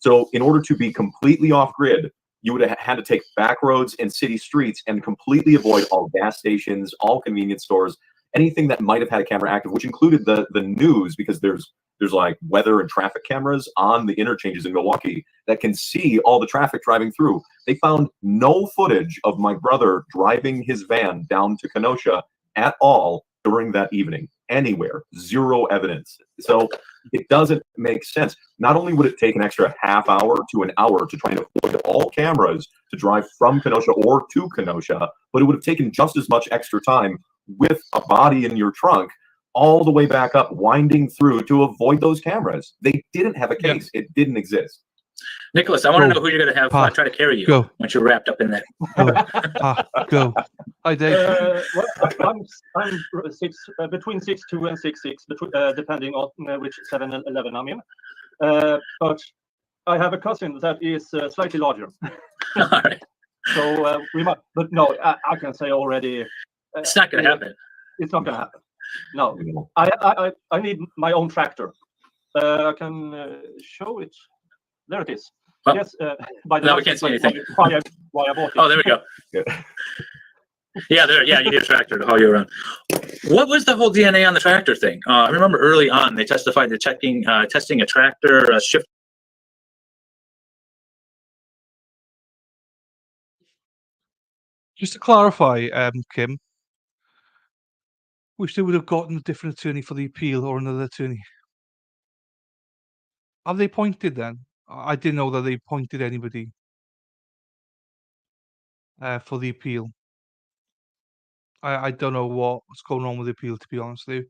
So in order to be completely off grid, you would have had to take back roads and city streets and completely avoid all gas stations, all convenience stores, anything that might have had a camera active, which included the news, because there's like weather and traffic cameras on the interchanges in Milwaukee that can see all the traffic driving through. They found no footage of my brother driving his van down to Kenosha at all during that evening, anywhere. Zero evidence. So it doesn't make sense. Not only would it take an extra half hour to an hour to try and avoid all cameras to drive from Kenosha or to Kenosha, but it would have taken just as much extra time with a body in your trunk all the way back up, winding through to avoid those cameras. They didn't have a case. It didn't exist. Nicholas, I want to know who you're going to have try to carry you once you're wrapped up in that. Go. Hi, Dave. Well, I'm between 6'2" and 6'6", depending on which 7-Eleven I'm in. But I have a cousin that is slightly larger. All right. So we might, but no, I can say already. It's not going to happen. It's not going to happen. No, I need my own tractor. I can show it. There it is. Well, yes. By the no, we can't see anything. Why I bought it. Oh, there we go. Yeah, there. Yeah, you need a tractor to haul you around. What was the whole DNA on the tractor thing? I remember early on they testified to testing a tractor, a shift. Just to clarify, Kim, wish they would have gotten a different attorney for the appeal or another attorney. Have they appointed then? I didn't know that they appointed anybody for the appeal. I don't know what's going on with the appeal, to be honest with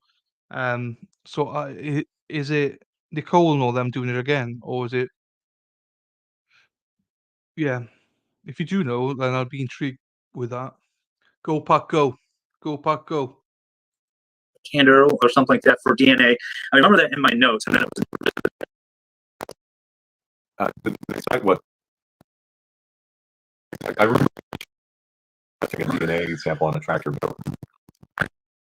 you. So is it Nicole and all them doing it again, or is it? Yeah, if you do know, then I'd be intrigued with that. Go Pack, go! Go Pack, go! Candor or something like that for DNA. I remember that in my notes, and then it was. What I remember taking a DNA sample on a tractor, but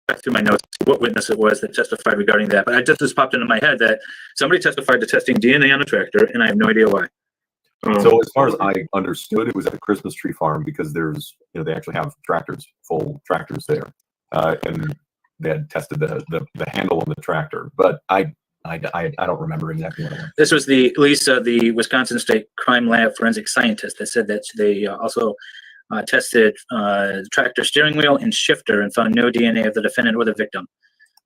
Back through my notes, what witness it was that testified regarding that. But I just popped into my head that somebody testified to testing DNA on a tractor, and I have no idea why. So as far as I understood, it was at the Christmas tree farm, because there's, they actually have tractors, full tractors there, and they had tested the handle on the tractor, but I don't remember exactly what it was. This was the Wisconsin State Crime Lab forensic scientist that said that they also tested tractor steering wheel and shifter and found no DNA of the defendant or the victim.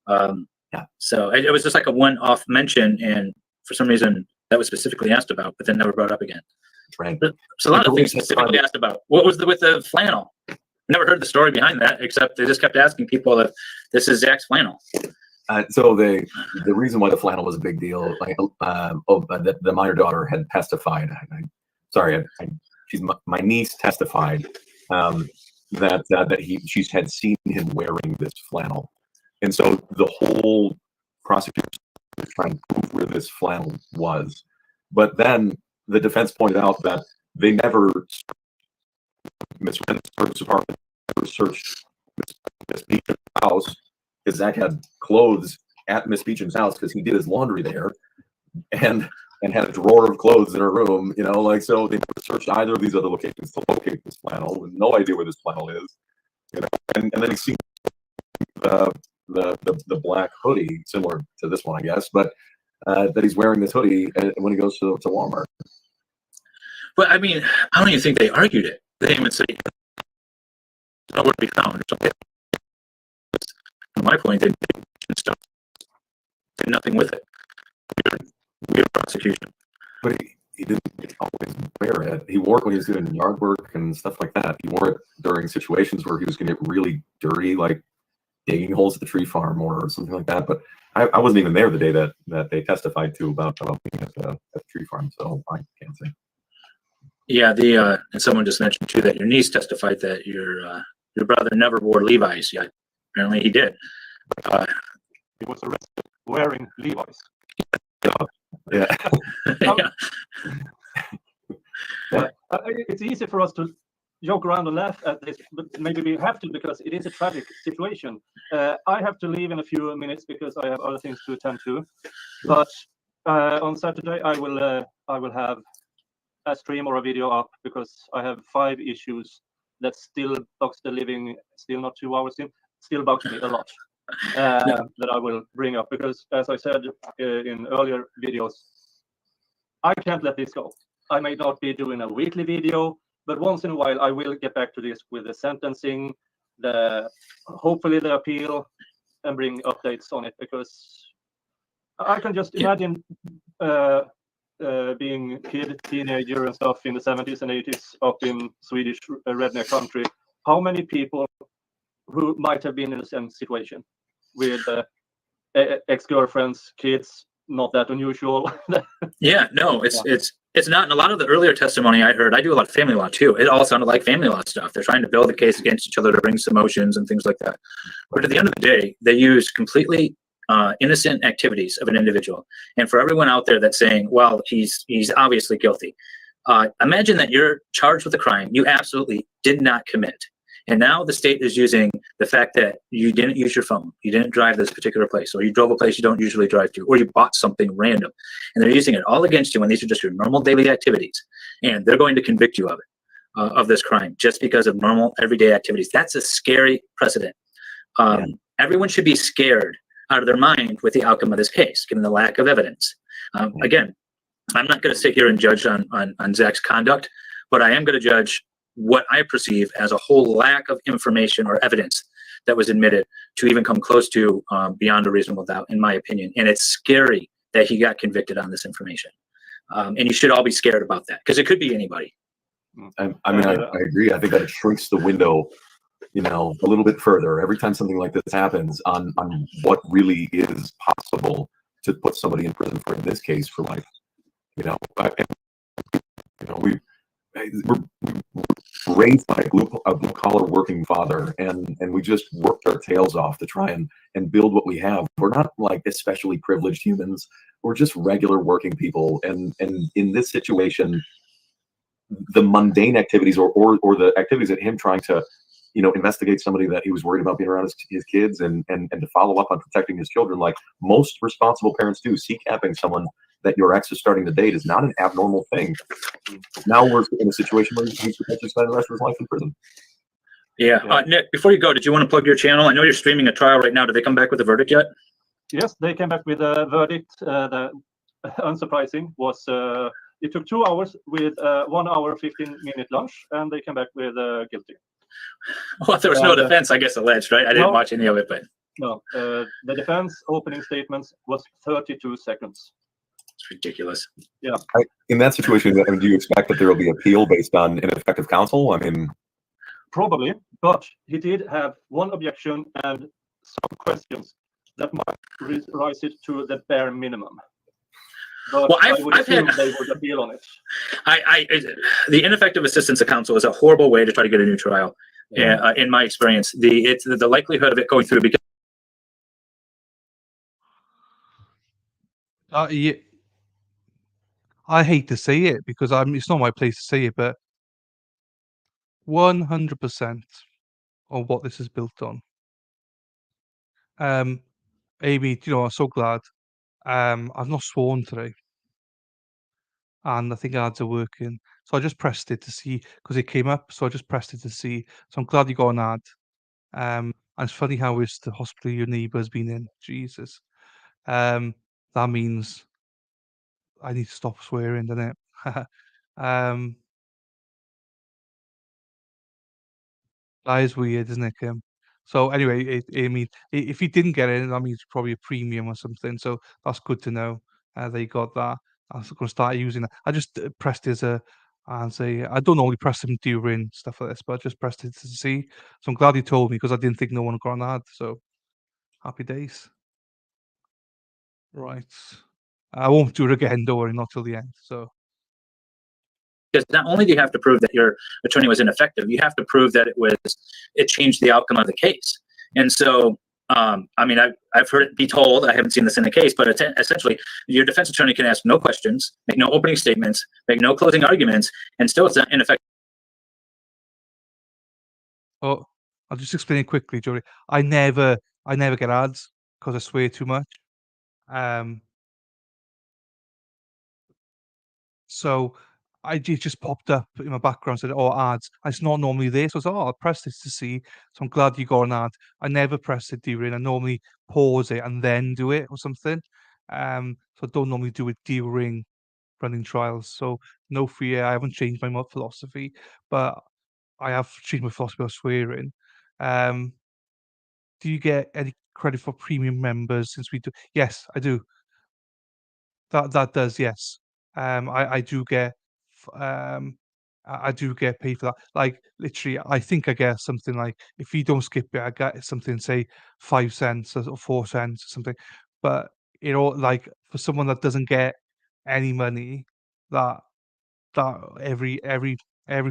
Yeah. So it was just like a one-off mention, and for some reason that was specifically asked about, but then never brought up again. Right. There's a lot of things specifically asked about. What was with the flannel? Never heard the story behind that, except they just kept asking people if this is Zach's flannel. So the reason why the flannel was a big deal, like the minor daughter had testified. My niece testified that she had seen him wearing this flannel, and so the whole prosecution was trying to prove where this flannel was. But then the defense pointed out that they never Miss Ren's apartment, never searched Miss Beecham's house, because Zach had clothes at Miss Beecham's house because he did his laundry there, and had a drawer of clothes in her room, so they never searched either of these other locations to locate this flannel, with no idea where this flannel is, and then he sees the black hoodie, similar to this one, I guess, but that he's wearing this hoodie when he goes to Walmart. But I mean, I don't even think they argued it. They didn't even say nowhere to be found or something. From my point, they did nothing with it. Weird prosecution. But he didn't always wear it. He wore it when he was doing yard work and stuff like that. He wore it during situations where he was going to get really dirty, like digging holes at the tree farm or something like that. But I wasn't even there the day that they testified to about being at the tree farm, so I can't say. Yeah, and someone just mentioned too that your niece testified that your brother never wore Levi's yet. Apparently he did. He was arrested wearing Levi's. Yeah. It's easy for us to joke around and laugh at this, but maybe we have to, because it is a tragic situation. I have to leave in a few minutes because I have other things to attend to. But on Saturday, I will have a stream or a video up, because I have 5 issues that still bugs the living, still not 2 hours in, still bugs me a lot. That I will bring up, because as I said in earlier videos, I can't let this go. I may not be doing a weekly video, but once in a while I will get back to this with the sentencing, hopefully the appeal, and bring updates on it, because I can just imagine being teenager and stuff in the 70s and 80s up in Swedish redneck country, how many people who might have been in the same situation with ex-girlfriends, kids, not that unusual. Yeah, no, it's not. And a lot of the earlier testimony I heard, I do a lot of family law too. It all sounded like family law stuff. They're trying to build a case against each other to bring some motions and things like that. But at the end of the day, they use completely innocent activities of an individual. And for everyone out there that's saying, well, he's obviously guilty. Imagine that you're charged with a crime you absolutely did not commit. And now the state is using the fact that you didn't use your phone, you didn't drive this particular place, or you drove a place you don't usually drive to, or you bought something random. And they're using it all against you when these are just your normal daily activities. And they're going to convict you of it, of this crime, just because of normal everyday activities. That's a scary precedent. Everyone should be scared out of their mind with the outcome of this case, given the lack of evidence. Again, I'm not going to sit here and judge on Zach's conduct, but I am going to judge what I perceive as a whole lack of information or evidence that was admitted to even come close to beyond a reasonable doubt, in my opinion. And it's scary that he got convicted on this information. And you should all be scared about that, because it could be anybody. I agree. I think that it shrinks the window, a little bit further every time something like this happens on what really is possible to put somebody in prison for, in this case, for life. We're raised by a blue-collar working father, and we just worked our tails off to try and build what we have. We're not like especially privileged humans. We're just regular working people, and in this situation, the mundane activities or the activities that him trying to investigate somebody that he was worried about being around his kids and to follow up on protecting his children, like most responsible parents do. CCAPing someone that your ex is starting to date is not an abnormal thing. Now we're in a situation where he's potentially spending the rest of his life in prison. Yeah. Nick, before you go, did you want to plug your channel? I know you're streaming a trial right now. Did they come back with a verdict yet? Yes, they came back with a verdict. The unsurprising was it took 2 hours with 1 hour 15-minute lunch, and they came back with guilty. Well, there was no defense, I guess, alleged, right? I didn't watch any of it, but no. The defense opening statements was 32 seconds. It's ridiculous. In that situation, I mean, do you expect that there will be appeal based on ineffective counsel? I mean, Probably, but he did have one objection and some questions that might rise it to the bare minimum. But Well, I would I've had- assume they would appeal on it. The ineffective assistance of counsel is a horrible way to try to get a new trial. Yeah. In my experience, the likelihood of it going through because Yeah, I hate to say it because it's not my place to say it, but 100% on what this is built on. Amy, I'm so glad. I've not sworn today, and I think ads are working. So I just pressed it to see because it came up. So I just pressed it to see. So I'm glad you got an ad. And it's funny how it's the hospital your neighbour's been in. Jesus. That means I need to stop swearing, doesn't it? um, that is weird, isn't it, Kim? So anyway, I mean, if you didn't get it, that means it's probably a premium or something. So that's good to know. They got that. I was going to start using that. I just pressed it and say I don't normally press them during stuff like this, but I just pressed it to see. So I'm glad you told me because I didn't think no one got an ad. So happy days. Right. I won't do it again, don't worry, not till the end. So not only do you have to prove that your attorney was ineffective, you have to prove that it changed the outcome of the case. And so, I mean, I've heard it be told, I haven't seen this in the case, but essentially your defense attorney can ask no questions, make no opening statements, make no closing arguments, and still it's not ineffective. oh, I'll just explain it quickly, Joey. I never get ads because I swear too much. So it just popped up in my background, said, "Oh, ads." And it's not normally there. So I was like, "Oh, I'll press this to see." So I'm glad you got an ad. I never press it during. I normally pause it and then do it or something. So I don't normally do it during running trials. So no fear. I haven't changed my philosophy, but I have changed my philosophy of swearing. Um, do you get any credit for premium members since we do? Yes, I do. That does, yes. I do get I do get paid for that. Like literally, I think I get something like if you don't skip it, I get something say 5 cents or 4 cents or something. But like for someone that doesn't get any money, that that every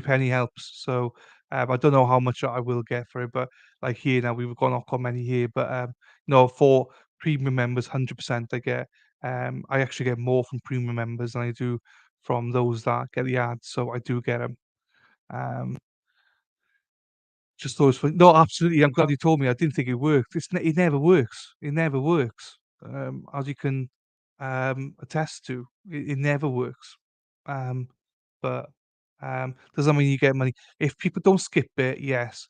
penny helps. So I don't know how much I will get for it, but like here now we've got not got many here, but no, for premium members, 100% I get. I actually get more from premium members than I do from those that get the ads, so I do get them. Um, just those for no, absolutely. I'm glad you told me. I didn't think it worked. It never works. It never works. As you can attest to, it never works. Um, but doesn't mean you get money. If people don't skip it, yes.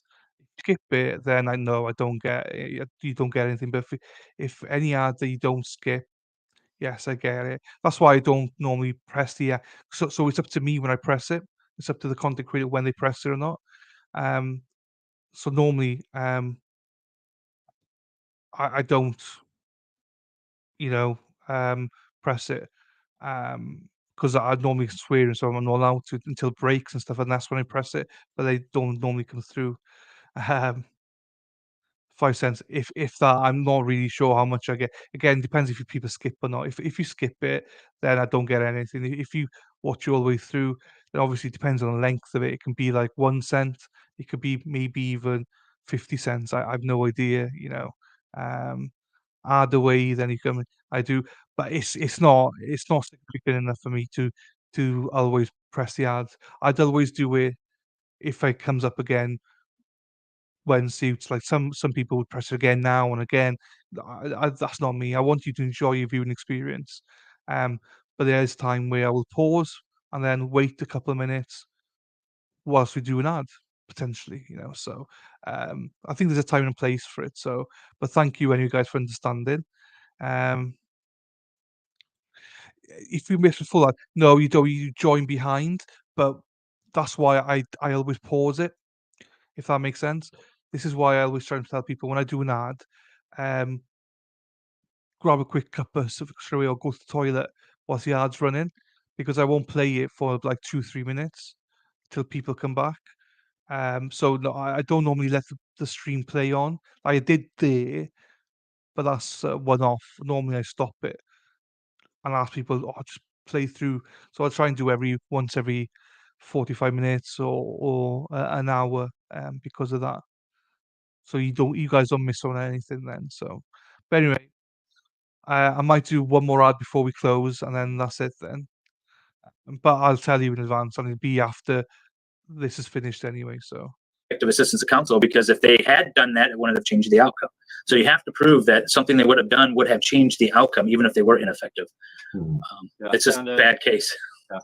Skip it, then I know I don't get you don't get anything. But if any ad that you don't skip, yes, I get it. That's why I don't normally press the so it's up to me when I press it. It's up to the content creator when they press it or not. Um, so normally, I don't, you know, press it, because I normally swear and so I'm not allowed to until breaks and stuff, and that's when I press it, but they don't normally come through. Um, 5 cents, if that, I'm not really sure how much I get. Again, depends if you people skip or not. If you skip it, then I don't get anything. If you watch it all the way through, then obviously it depends on the length of it. It can be like 1 cent, it could be maybe even 50 cents. I've no idea, Um, either way, then you can I do, but it's not significant enough for me to always press the ads. I'd always do it if it comes up again when suits. Like some people would press it again now and again. That's not me. I want you to enjoy your viewing experience. Um, but there's time where I will pause and then wait a couple of minutes whilst we do an ad potentially. So I think there's a time and place for it. So, but thank you, and you guys for understanding. Um, if you miss a full ad, no, you don't. You join behind, but that's why I always pause it. If that makes sense. This is why I always try and tell people when I do an ad, um, grab a quick cup of something straight away or go to the toilet whilst the ad's running, because I won't play it for like 2-3 minutes till people come back. So no, I don't normally let the stream play on. I did there, but that's one off. Normally I stop it and ask people, oh, just play through. So I try and do once every 45 minutes or an hour because of that. So you guys don't miss on anything then. So, but anyway, I might do one more ad before we close, and then that's it then. But I'll tell you in advance, and it'll be after this is finished anyway. So Effective assistance of counsel, because if they had done that, it wouldn't have changed the outcome. So you have to prove that something they would have done would have changed the outcome, even if they were ineffective. It's just a bad case.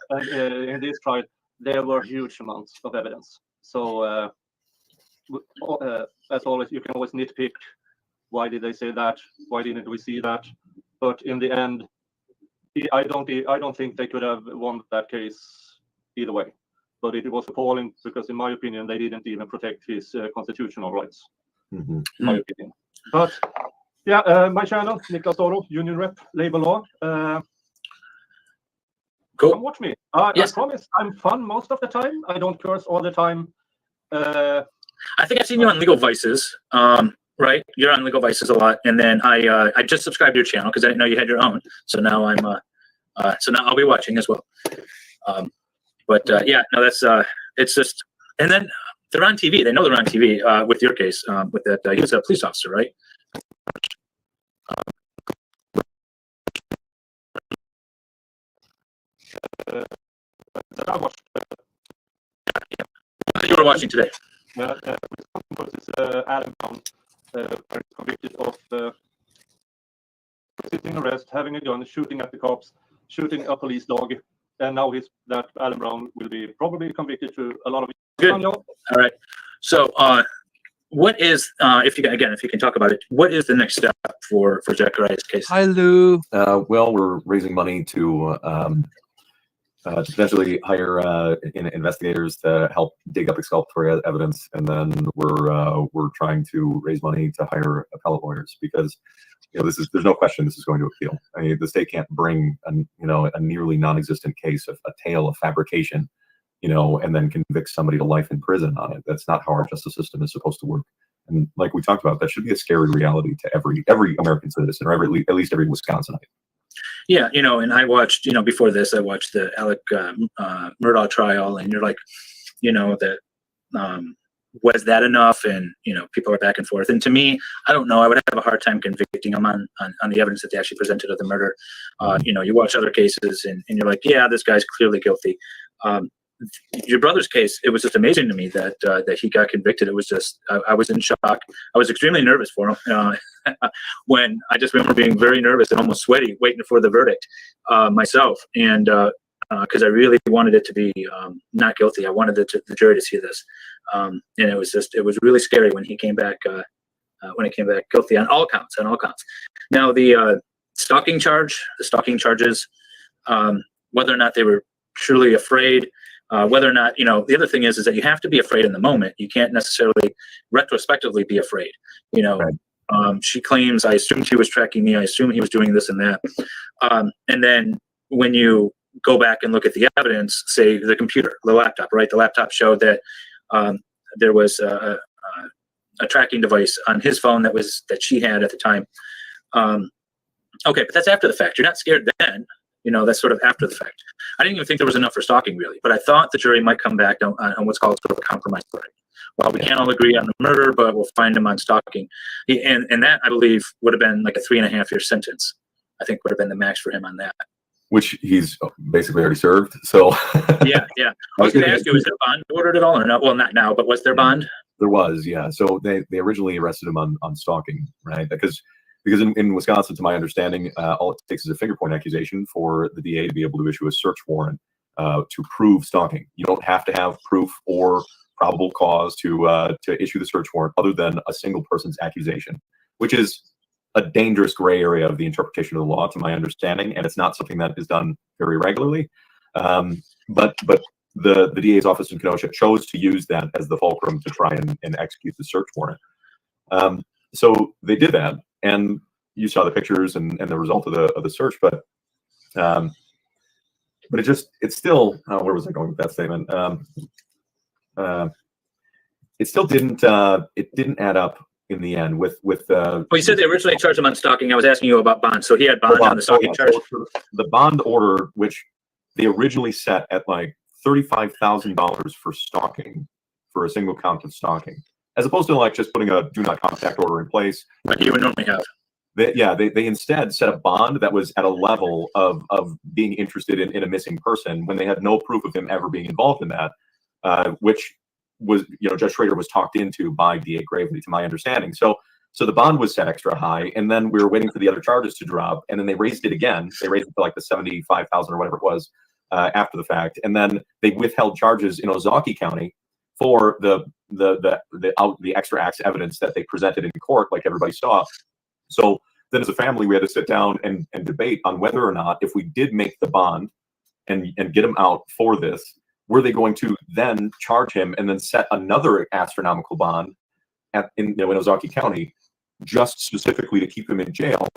And in this trial, there were huge amounts of evidence. So as always, you can always nitpick. Why did they say that? Why didn't we see that? But in the end, I don't think they could have won that case either way. But it was appalling because, in my opinion, they didn't even protect his constitutional rights. In my opinion. But yeah, my channel, Niklas Doro, Union Rep, Labor Law. Cool. Come watch me. Yes. I promise I'm fun most of the time. I don't curse all the time. I think I've seen you on Legal Vices, right? You're on Legal Vices a lot, and then I just subscribed to your channel because I didn't know you had your own. So now so now I'll be watching as well. Yeah, no, that's it's just, and then they're on TV. They know they're on TV with your case, with that he was a police officer, right? You were watching today. Versus Adam Brown, convicted of resisting arrest, having a gun, shooting at the cops, shooting a police dog, and now that Adam Brown will be probably convicted to a lot of. Good. All right. So, what is if you can talk about it, what is the next step for Zachariah's case? Hi, Lou. Well, we're raising money to potentially hire investigators to help dig up exculpatory evidence, and then we're trying to raise money to hire appellate lawyers because there's no question this is going to appeal. I mean, the state can't bring a nearly non-existent case of a tale of fabrication, and then convict somebody to life in prison on it. That's not how our justice system is supposed to work. And like we talked about, that should be a scary reality to every American citizen, or at least every Wisconsinite. Yeah, and I watched, before this, I watched the Alec Murdaugh trial, and you're like, that was that enough? And people are back and forth. And to me, I don't know. I would have a hard time convicting them on the evidence that they actually presented of the murder. You watch other cases, and you're like, yeah, this guy's clearly guilty. Your brother's case, it was just amazing to me that he got convicted. It was just, I was in shock. I was extremely nervous for him. When I just remember being very nervous and almost sweaty, waiting for the verdict myself, and because I really wanted it to be not guilty. I wanted the jury to see this, and it was really scary when he came back guilty on all counts. Now the stalking charges, whether or not they were truly afraid. Whether or not, the other thing is that you have to be afraid in the moment. You can't necessarily retrospectively be afraid. Right. She claims, I assumed he was tracking me. I assume he was doing this and that. And then when you go back and look at the evidence, say the computer, the laptop, right? The laptop showed that there was a tracking device on his phone that she had at the time. Okay, but that's after the fact. You're not scared then. That's sort of after the fact. I didn't even think there was enough for stalking, really, but I thought the jury might come back on what's called sort of a compromise verdict. Well, we can't all agree on the murder, but we'll find him on stalking. And that, I believe, would have been like a 3.5-year sentence. I think would have been the max for him on that. Which he's basically already served. So yeah. I was going to ask you, is there bond ordered at all or not? Well, not now, but was there bond? There was, yeah. So they originally arrested him on stalking, right? Because in Wisconsin, to my understanding, all it takes is a finger point accusation for the DA to be able to issue a search warrant to prove stalking. You don't have to have proof or probable cause to issue the search warrant other than a single person's accusation, which is a dangerous gray area of the interpretation of the law, to my understanding, and it's not something that is done very regularly. But the DA's office in Kenosha chose to use that as the fulcrum to try and execute the search warrant. So they did that. And you saw the pictures and the result of the search, but but it's still, where was I going with that statement? It still didn't add up in the end with Well, you said they originally charged him on stalking. I was asking you about bond. So he had bond on the stalking charge. So the bond order, which they originally set at like $35,000 for stalking, for a single count of stalking, as opposed to like just putting a do not contact order in place. Like you would normally have. They instead set a bond that was at a level of being interested in a missing person when they had no proof of him ever being involved in that, which was, Judge Schrader was talked into by DA Gravely, to my understanding. So the bond was set extra high, and then we were waiting for the other charges to drop, and then they raised it again. They raised it to like the 75,000 or whatever it was after the fact, and then they withheld charges in Ozaukee County for the extra acts evidence that they presented in court, like everybody saw. So then, as a family, we had to sit down and debate on whether or not, if we did make the bond and get him out for this, were they going to then charge him and then set another astronomical bond in Ozaukee County, just specifically to keep him in jail?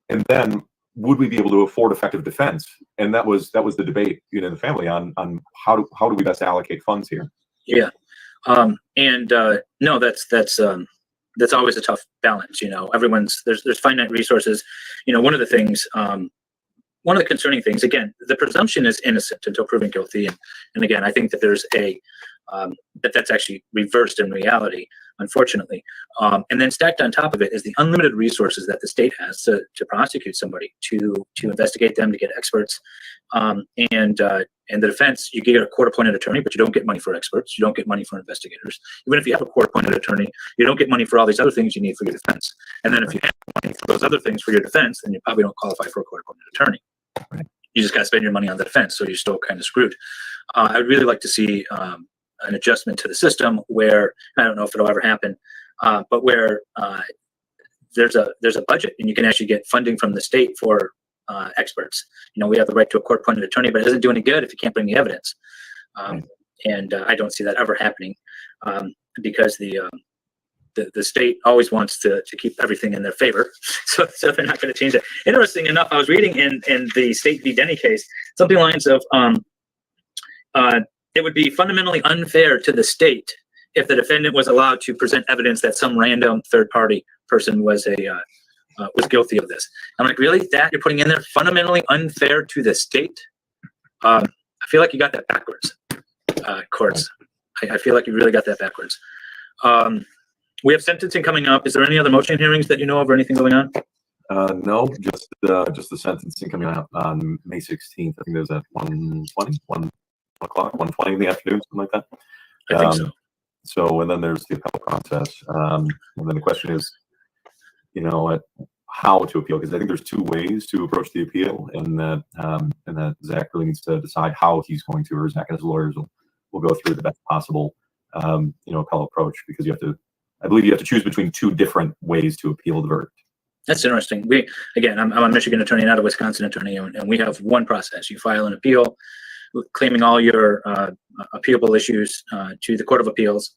And then would we be able to afford effective defense? And that was the debate in the family on how do we best allocate funds here? Yeah, no, that's always a tough balance. There's finite resources. One of the things, one of the concerning things, again, the presumption is innocent until proven guilty. And again, I think that there's that's actually reversed in reality, unfortunately. And then stacked on top of it is the unlimited resources that the state has to prosecute somebody, to investigate them, to get experts. And the defense, you get a court-appointed attorney, but you don't get money for experts. You don't get money for investigators. Even if you have a court-appointed attorney, you don't get money for all these other things you need for your defense. And then if you have money for those other things for your defense, then you probably don't qualify for a court-appointed attorney. Right. You just got to spend your money on the defense, so you're still kind of screwed. I'd really like to see an adjustment to the system where, I don't know if it'll ever happen, but where there's a budget and you can actually get funding from the state for experts. We have the right to a court-appointed attorney, but it doesn't do any good if you can't bring the evidence. And I don't see that ever happening because the state always wants to keep everything in their favor, so they're not going to change it. Interesting enough, I was reading in the State v. Denny case something lines of it would be fundamentally unfair to the state if the defendant was allowed to present evidence that some random third-party person was guilty of this. I'm like, really? That you're putting in there? Fundamentally unfair to the state? I feel like you got that backwards, courts. I feel like you really got that backwards. We have sentencing coming up. Is there any other motion hearings that you know of or anything going on? No, just the sentencing coming out on May 16th. I think there's at 1:20 in the afternoon, something like that. I think so. So, and then there's the appellate process. And then the question is, how to appeal, because I think there's two ways to approach the appeal, and that Zach really needs to decide how he's going to, or Zach and his lawyers will go through the best possible, appellate approach, because I believe you have to choose between two different ways to appeal the verdict. That's interesting. I'm a Michigan attorney, not a Wisconsin attorney, and we have one process. You file an appeal claiming all your appealable issues to the Court of Appeals,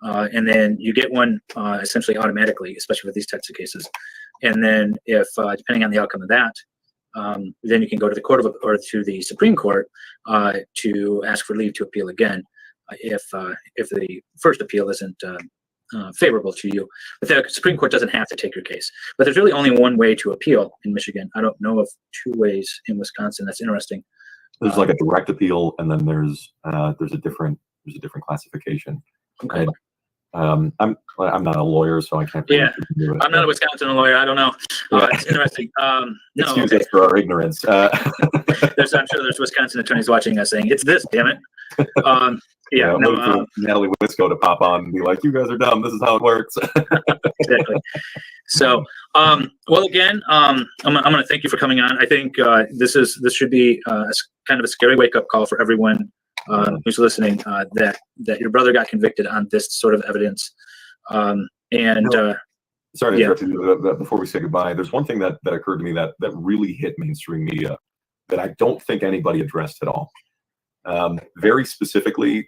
and then you get one essentially automatically, especially with these types of cases. And then if, depending on the outcome of that, then you can go to the or to the Supreme Court to ask for leave to appeal again if the first appeal isn't favorable to you. But the Supreme Court doesn't have to take your case. But there's really only one way to appeal in Michigan. I don't know of two ways in Wisconsin. That's interesting. There's like a direct appeal, and then there's a different classification. Okay. I'm not a lawyer, so I can't. Yeah, I'm not a Wisconsin lawyer. I don't know. It's interesting. Excuse us for our ignorance. I'm sure there's Wisconsin attorneys watching us saying, "It's this, damn it." Natalie Wisco to pop on and be like, "You guys are dumb. This is how it works." Exactly. So, well, again, I'm going to thank you for coming on. I think this should be kind of a scary wake-up call for everyone who's listening, that your brother got convicted on this sort of evidence. Sorry to interrupt you, before we say goodbye. There's one thing that occurred to me that really hit mainstream media that I don't think anybody addressed at all. Very specifically,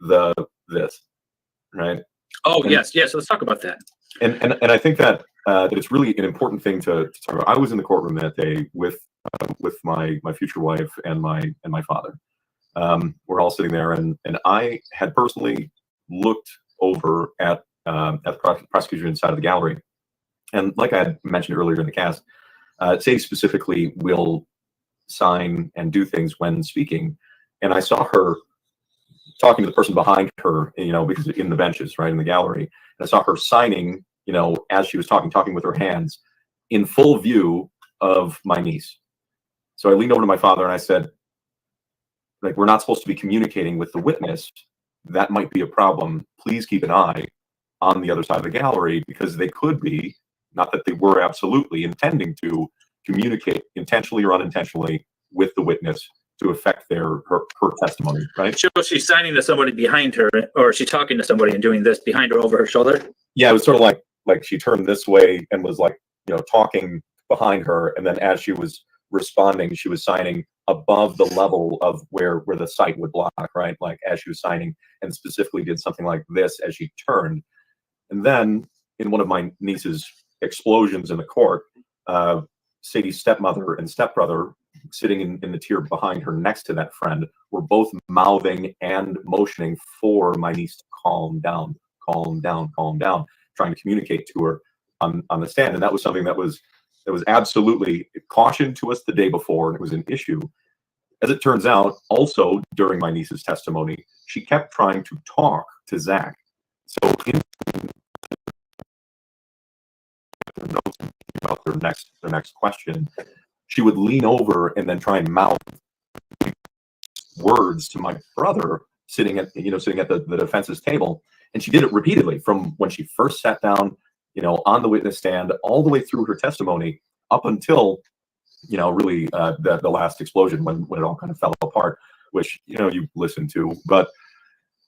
this, right? Oh, yes. So let's talk about that. And I think that that it's really an important thing to talk about. I was in the courtroom that day with my future wife and my father. We're all sitting there, and I had personally looked over at the prosecution side of the gallery, and like I had mentioned earlier in the cast, Sadie specifically will sign and do things when speaking, and I saw her talking to the person behind her, because in the benches, right in the gallery, and I saw her signing, as she was talking with her hands, in full view of my niece. So I leaned over to my father and I said, like, we're not supposed to be communicating with the witness. That might be a problem. Please keep an eye on the other side of the gallery, because they could be, not that they were absolutely intending to communicate intentionally or unintentionally with the witness to affect her testimony, right? So she's signing to somebody behind her, or she's talking to somebody and doing this behind her over her shoulder? Yeah, it was sort of like she turned this way and was like, talking behind her, and then as she was responding, she was signing above the level of where the sight would block, right? Like as she was signing, and specifically did something like this as she turned. And then in one of my niece's explosions in the court, Sadie's stepmother and stepbrother, sitting in the tier behind her next to that friend, were both mouthing and motioning for my niece to calm down, trying to communicate to her on the stand. And that was something that was absolutely cautioned to us the day before, and it was an issue. As it turns out, also during my niece's testimony, she kept trying to talk to Zach. So in their notes about their next question, she would lean over and then try and mouth words to my brother sitting at the defense's table, and she did it repeatedly from when she first sat down, on the witness stand, all the way through her testimony up until really the last explosion when it all kind of fell apart, which you listened to, but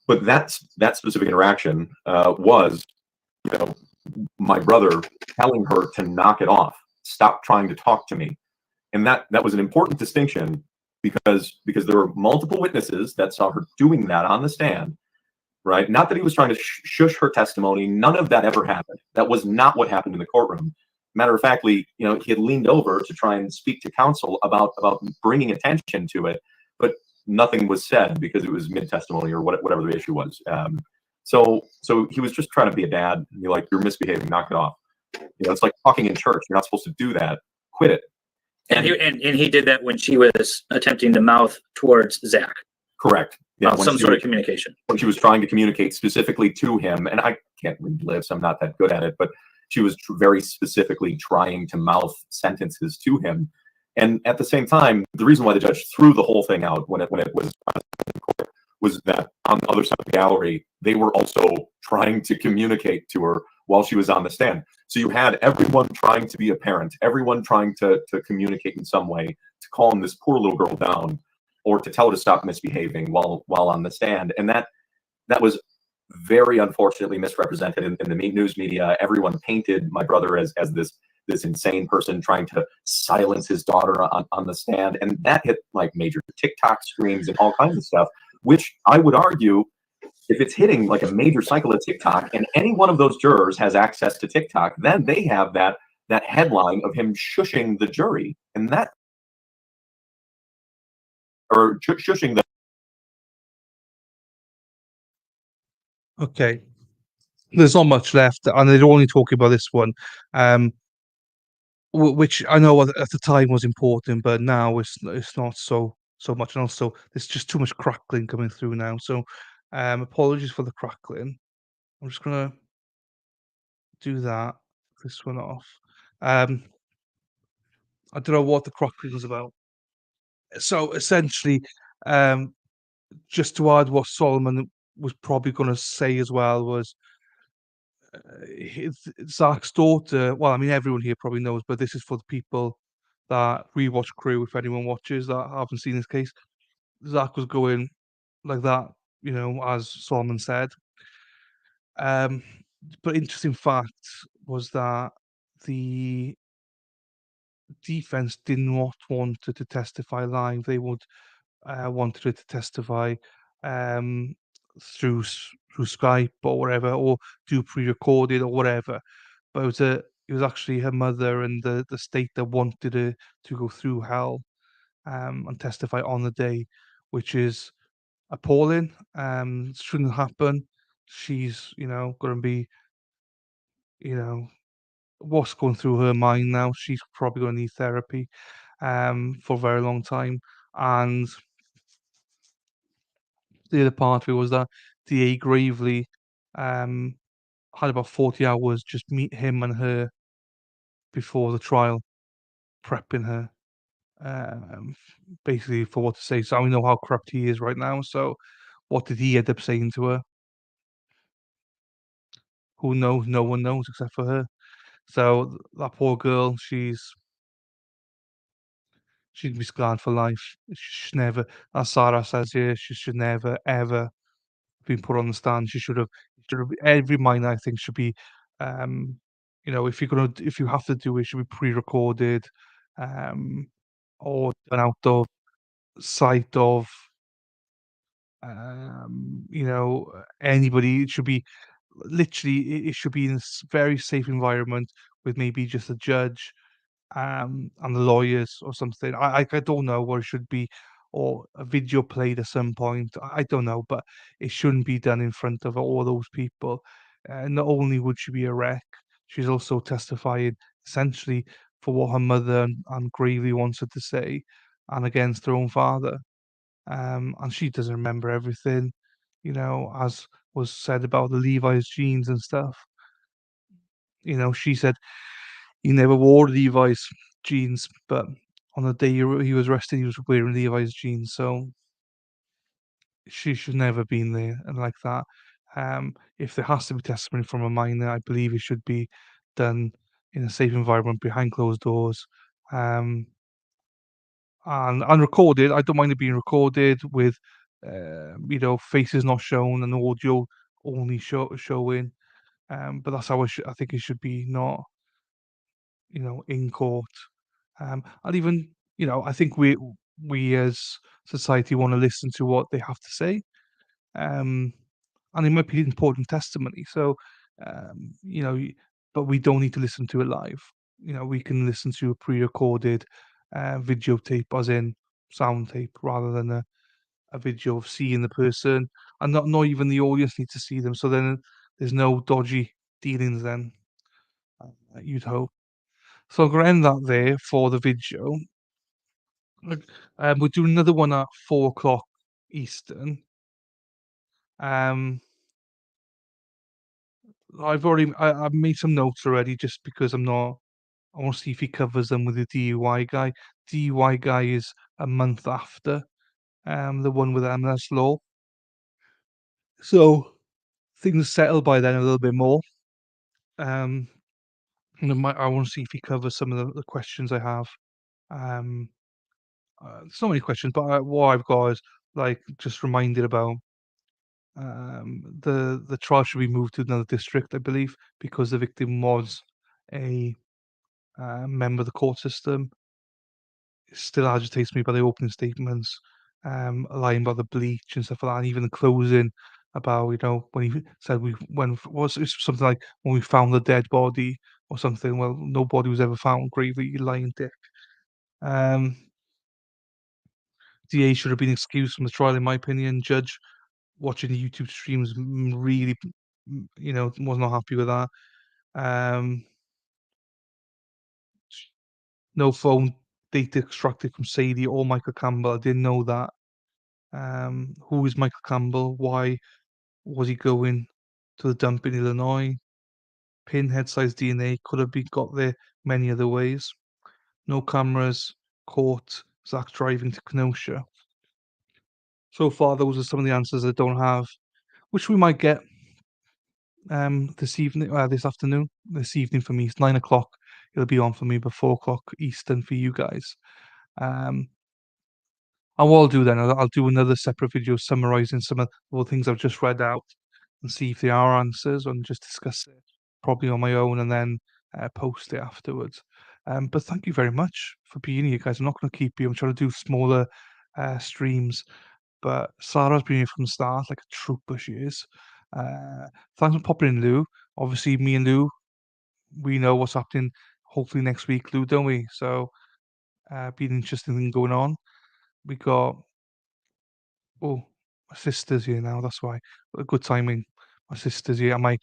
that specific interaction was my brother telling her to knock it off, stop trying to talk to me. And that was an important distinction, because there were multiple witnesses that saw her doing that on the stand, right? Not that he was trying to shush her testimony. None of that ever happened. That was not what happened in the courtroom. Matter of factly, he had leaned over to try and speak to counsel about bringing attention to it, but nothing was said because it was mid-testimony or whatever the issue was. So he was just trying to be a dad. And you're like, you're misbehaving, knock it off. It's like talking in church. You're not supposed to do that. Quit it. And he did that when she was attempting to mouth towards Zach. Correct. Yeah, some sort of communication. When she was trying to communicate specifically to him, and I can't read lips, I'm not that good at it, but she was very specifically trying to mouth sentences to him. And at the same time, the reason why the judge threw the whole thing out when it was in court was that on the other side of the gallery, they were also trying to communicate to her while she was on the stand. So you had everyone trying to be a parent, everyone trying to communicate in some way, to calm this poor little girl down, or to tell her to stop misbehaving while on the stand. And that was very unfortunately misrepresented in the news media. Everyone painted my brother as this insane person trying to silence his daughter on the stand. And that hit like major TikTok screens and all kinds of stuff, which I would argue, if it's hitting like a major cycle of TikTok, and any one of those jurors has access to TikTok, then they have that headline of him shushing the jury, and that, or shushing the. Okay. There's not much left, and they're only talking about this one, which I know at the time was important, but now it's not so much. And also, there's just too much crackling coming through now. So, apologies for the crackling. I'm just gonna do that. This one off. I don't know what the crackling was about. So essentially, just to add what Solomon was probably going to say as well was Zach's daughter. Well, I mean, everyone here probably knows, but this is for the people that rewatch Crew. If anyone watches that haven't seen this case, Zach was going like that, as Solomon said. But interesting fact was that the defense did not want her to testify live. They wanted her to testify um, through Skype or whatever, or do pre-recorded or whatever. But it was it was actually her mother and the state that wanted her to go through hell and testify on the day, which is appalling. Shouldn't happen. She's, going to be, you know, what's going through her mind now. She's probably going to need therapy for a very long time. And the other part of it was that DA Gravely um, had about 40 hours just meet him and her before the trial, prepping her basically for what to say. So we know how corrupt he is right now. So what did he end up saying to her? Who knows? No one knows except for her. So that poor girl, she'd be scarred for life. She should never, as Sarah says here, she should never ever been put on the stand. She should have every minor I think should be, um, if you have to do it, should be pre-recorded, um, or done out of sight of, anybody. It should be literally, it should be in a very safe environment with maybe just a judge and the lawyers or something. I don't know what it should be, or a video played at some point. I don't know, but it shouldn't be done in front of all those people. Not only would she be a wreck, she's also testifying essentially for what her mother and Gravely wants her to say, and against her own father. And she doesn't remember everything, as was said about the Levi's jeans and stuff. She said he never wore Levi's jeans, but on the day he was arrested, he was wearing Levi's jeans. So she should never been there and like that. If there has to be testimony from a minor, I believe it should be done in a safe environment behind closed doors. Um, and unrecorded. I don't mind it being recorded with, faces not shown and audio only showing. But that's how I think it should be, not in court. And even, I think we as society want to listen to what they have to say, um, and it might be important testimony. So, but we don't need to listen to it live. We can listen to a pre-recorded videotape, as in sound tape, rather than a video of seeing the person, and not even the audience need to see them. So then there's no dodgy dealings. Then you'd hope. So I'm gonna end that there for the video. We'll do another one at 4 o'clock Eastern. Um, I've made some notes already just because I'm not. I want to see if he covers them with the DUI guy. DUI guy is a month after the one with MLS Law. So things settle by then a little bit more. And I want to see if he covers some of the questions I have. Um, so many questions, but what I've got is like just reminded about the trial should be moved to another district, I believe, because the victim was a member of the court system. It still agitates me by the opening statements, lying about the bleach and stuff like that, and even the closing about, when he said was it something like when we found the dead body or something. Well, no body was ever found. Gravely, you lying dick. Um, DA should have been excused from the trial, in my opinion. Judge watching the YouTube streams really, was not happy with that. Um, no phone data extracted from Sadie or Michael Campbell. I didn't know that. Who is Michael Campbell? Why was he going to the dump in Illinois? Pinhead-sized DNA could have been got there many other ways. No cameras. Caught Zach driving to Kenosha. So far, those are some of the answers I don't have, which we might get this afternoon. This evening for me, it's 9 o'clock. It'll be on for me by 4 o'clock Eastern for you guys. And what I'll do then, I'll do another separate video summarizing some of the things I've just read out and see if they are answers, and just discuss it probably on my own and then post it afterwards. But thank you very much for being here, guys. I'm not going to keep you. I'm trying to do smaller streams, but Sarah's been here from the start, like a trooper she is. Thanks for popping in, Lou. Obviously, me and Lou we know what's happening hopefully next week, Lou, don't we? So been an interesting thing going on. We got my sister's here now, that's why. Good timing. My sister's here, and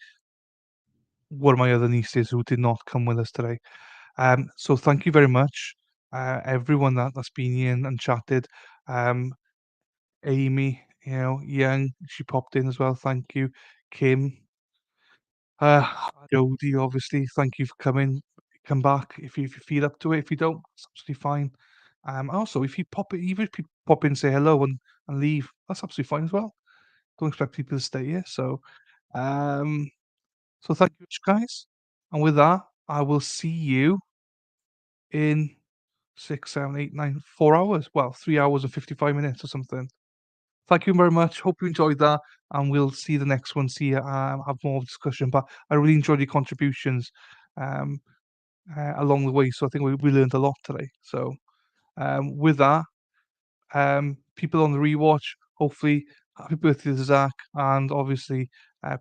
one of my other nieces who did not come with us today. So thank you very much, everyone that's been here and chatted. Amy, Young, she popped in as well. Thank you, Kim. Jody, obviously, thank you for coming. Come back if you feel up to it. If you don't, it's absolutely fine. Also, if you pop it, even if you pop in, say hello and leave, that's absolutely fine as well. Don't expect people to stay here. So, so thank you, guys. And with that, I will see you in 6, 7, 8, 9, 4 hours. Well, 3 hours and 55 minutes or something. Thank you very much. Hope you enjoyed that, and we'll see the next one. See you, have more discussion. But I really enjoyed your contributions along the way. So I think we learned a lot today. So with that, people on the rewatch, hopefully, happy birthday to Zach, and obviously,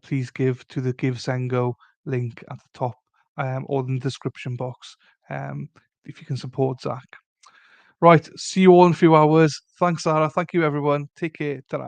please give to the Give Send Go link at the top or in the description box if you can support Zach. Right, see you all in a few hours. Thanks, Sarah. Thank you, everyone. Take care. Ta-ra.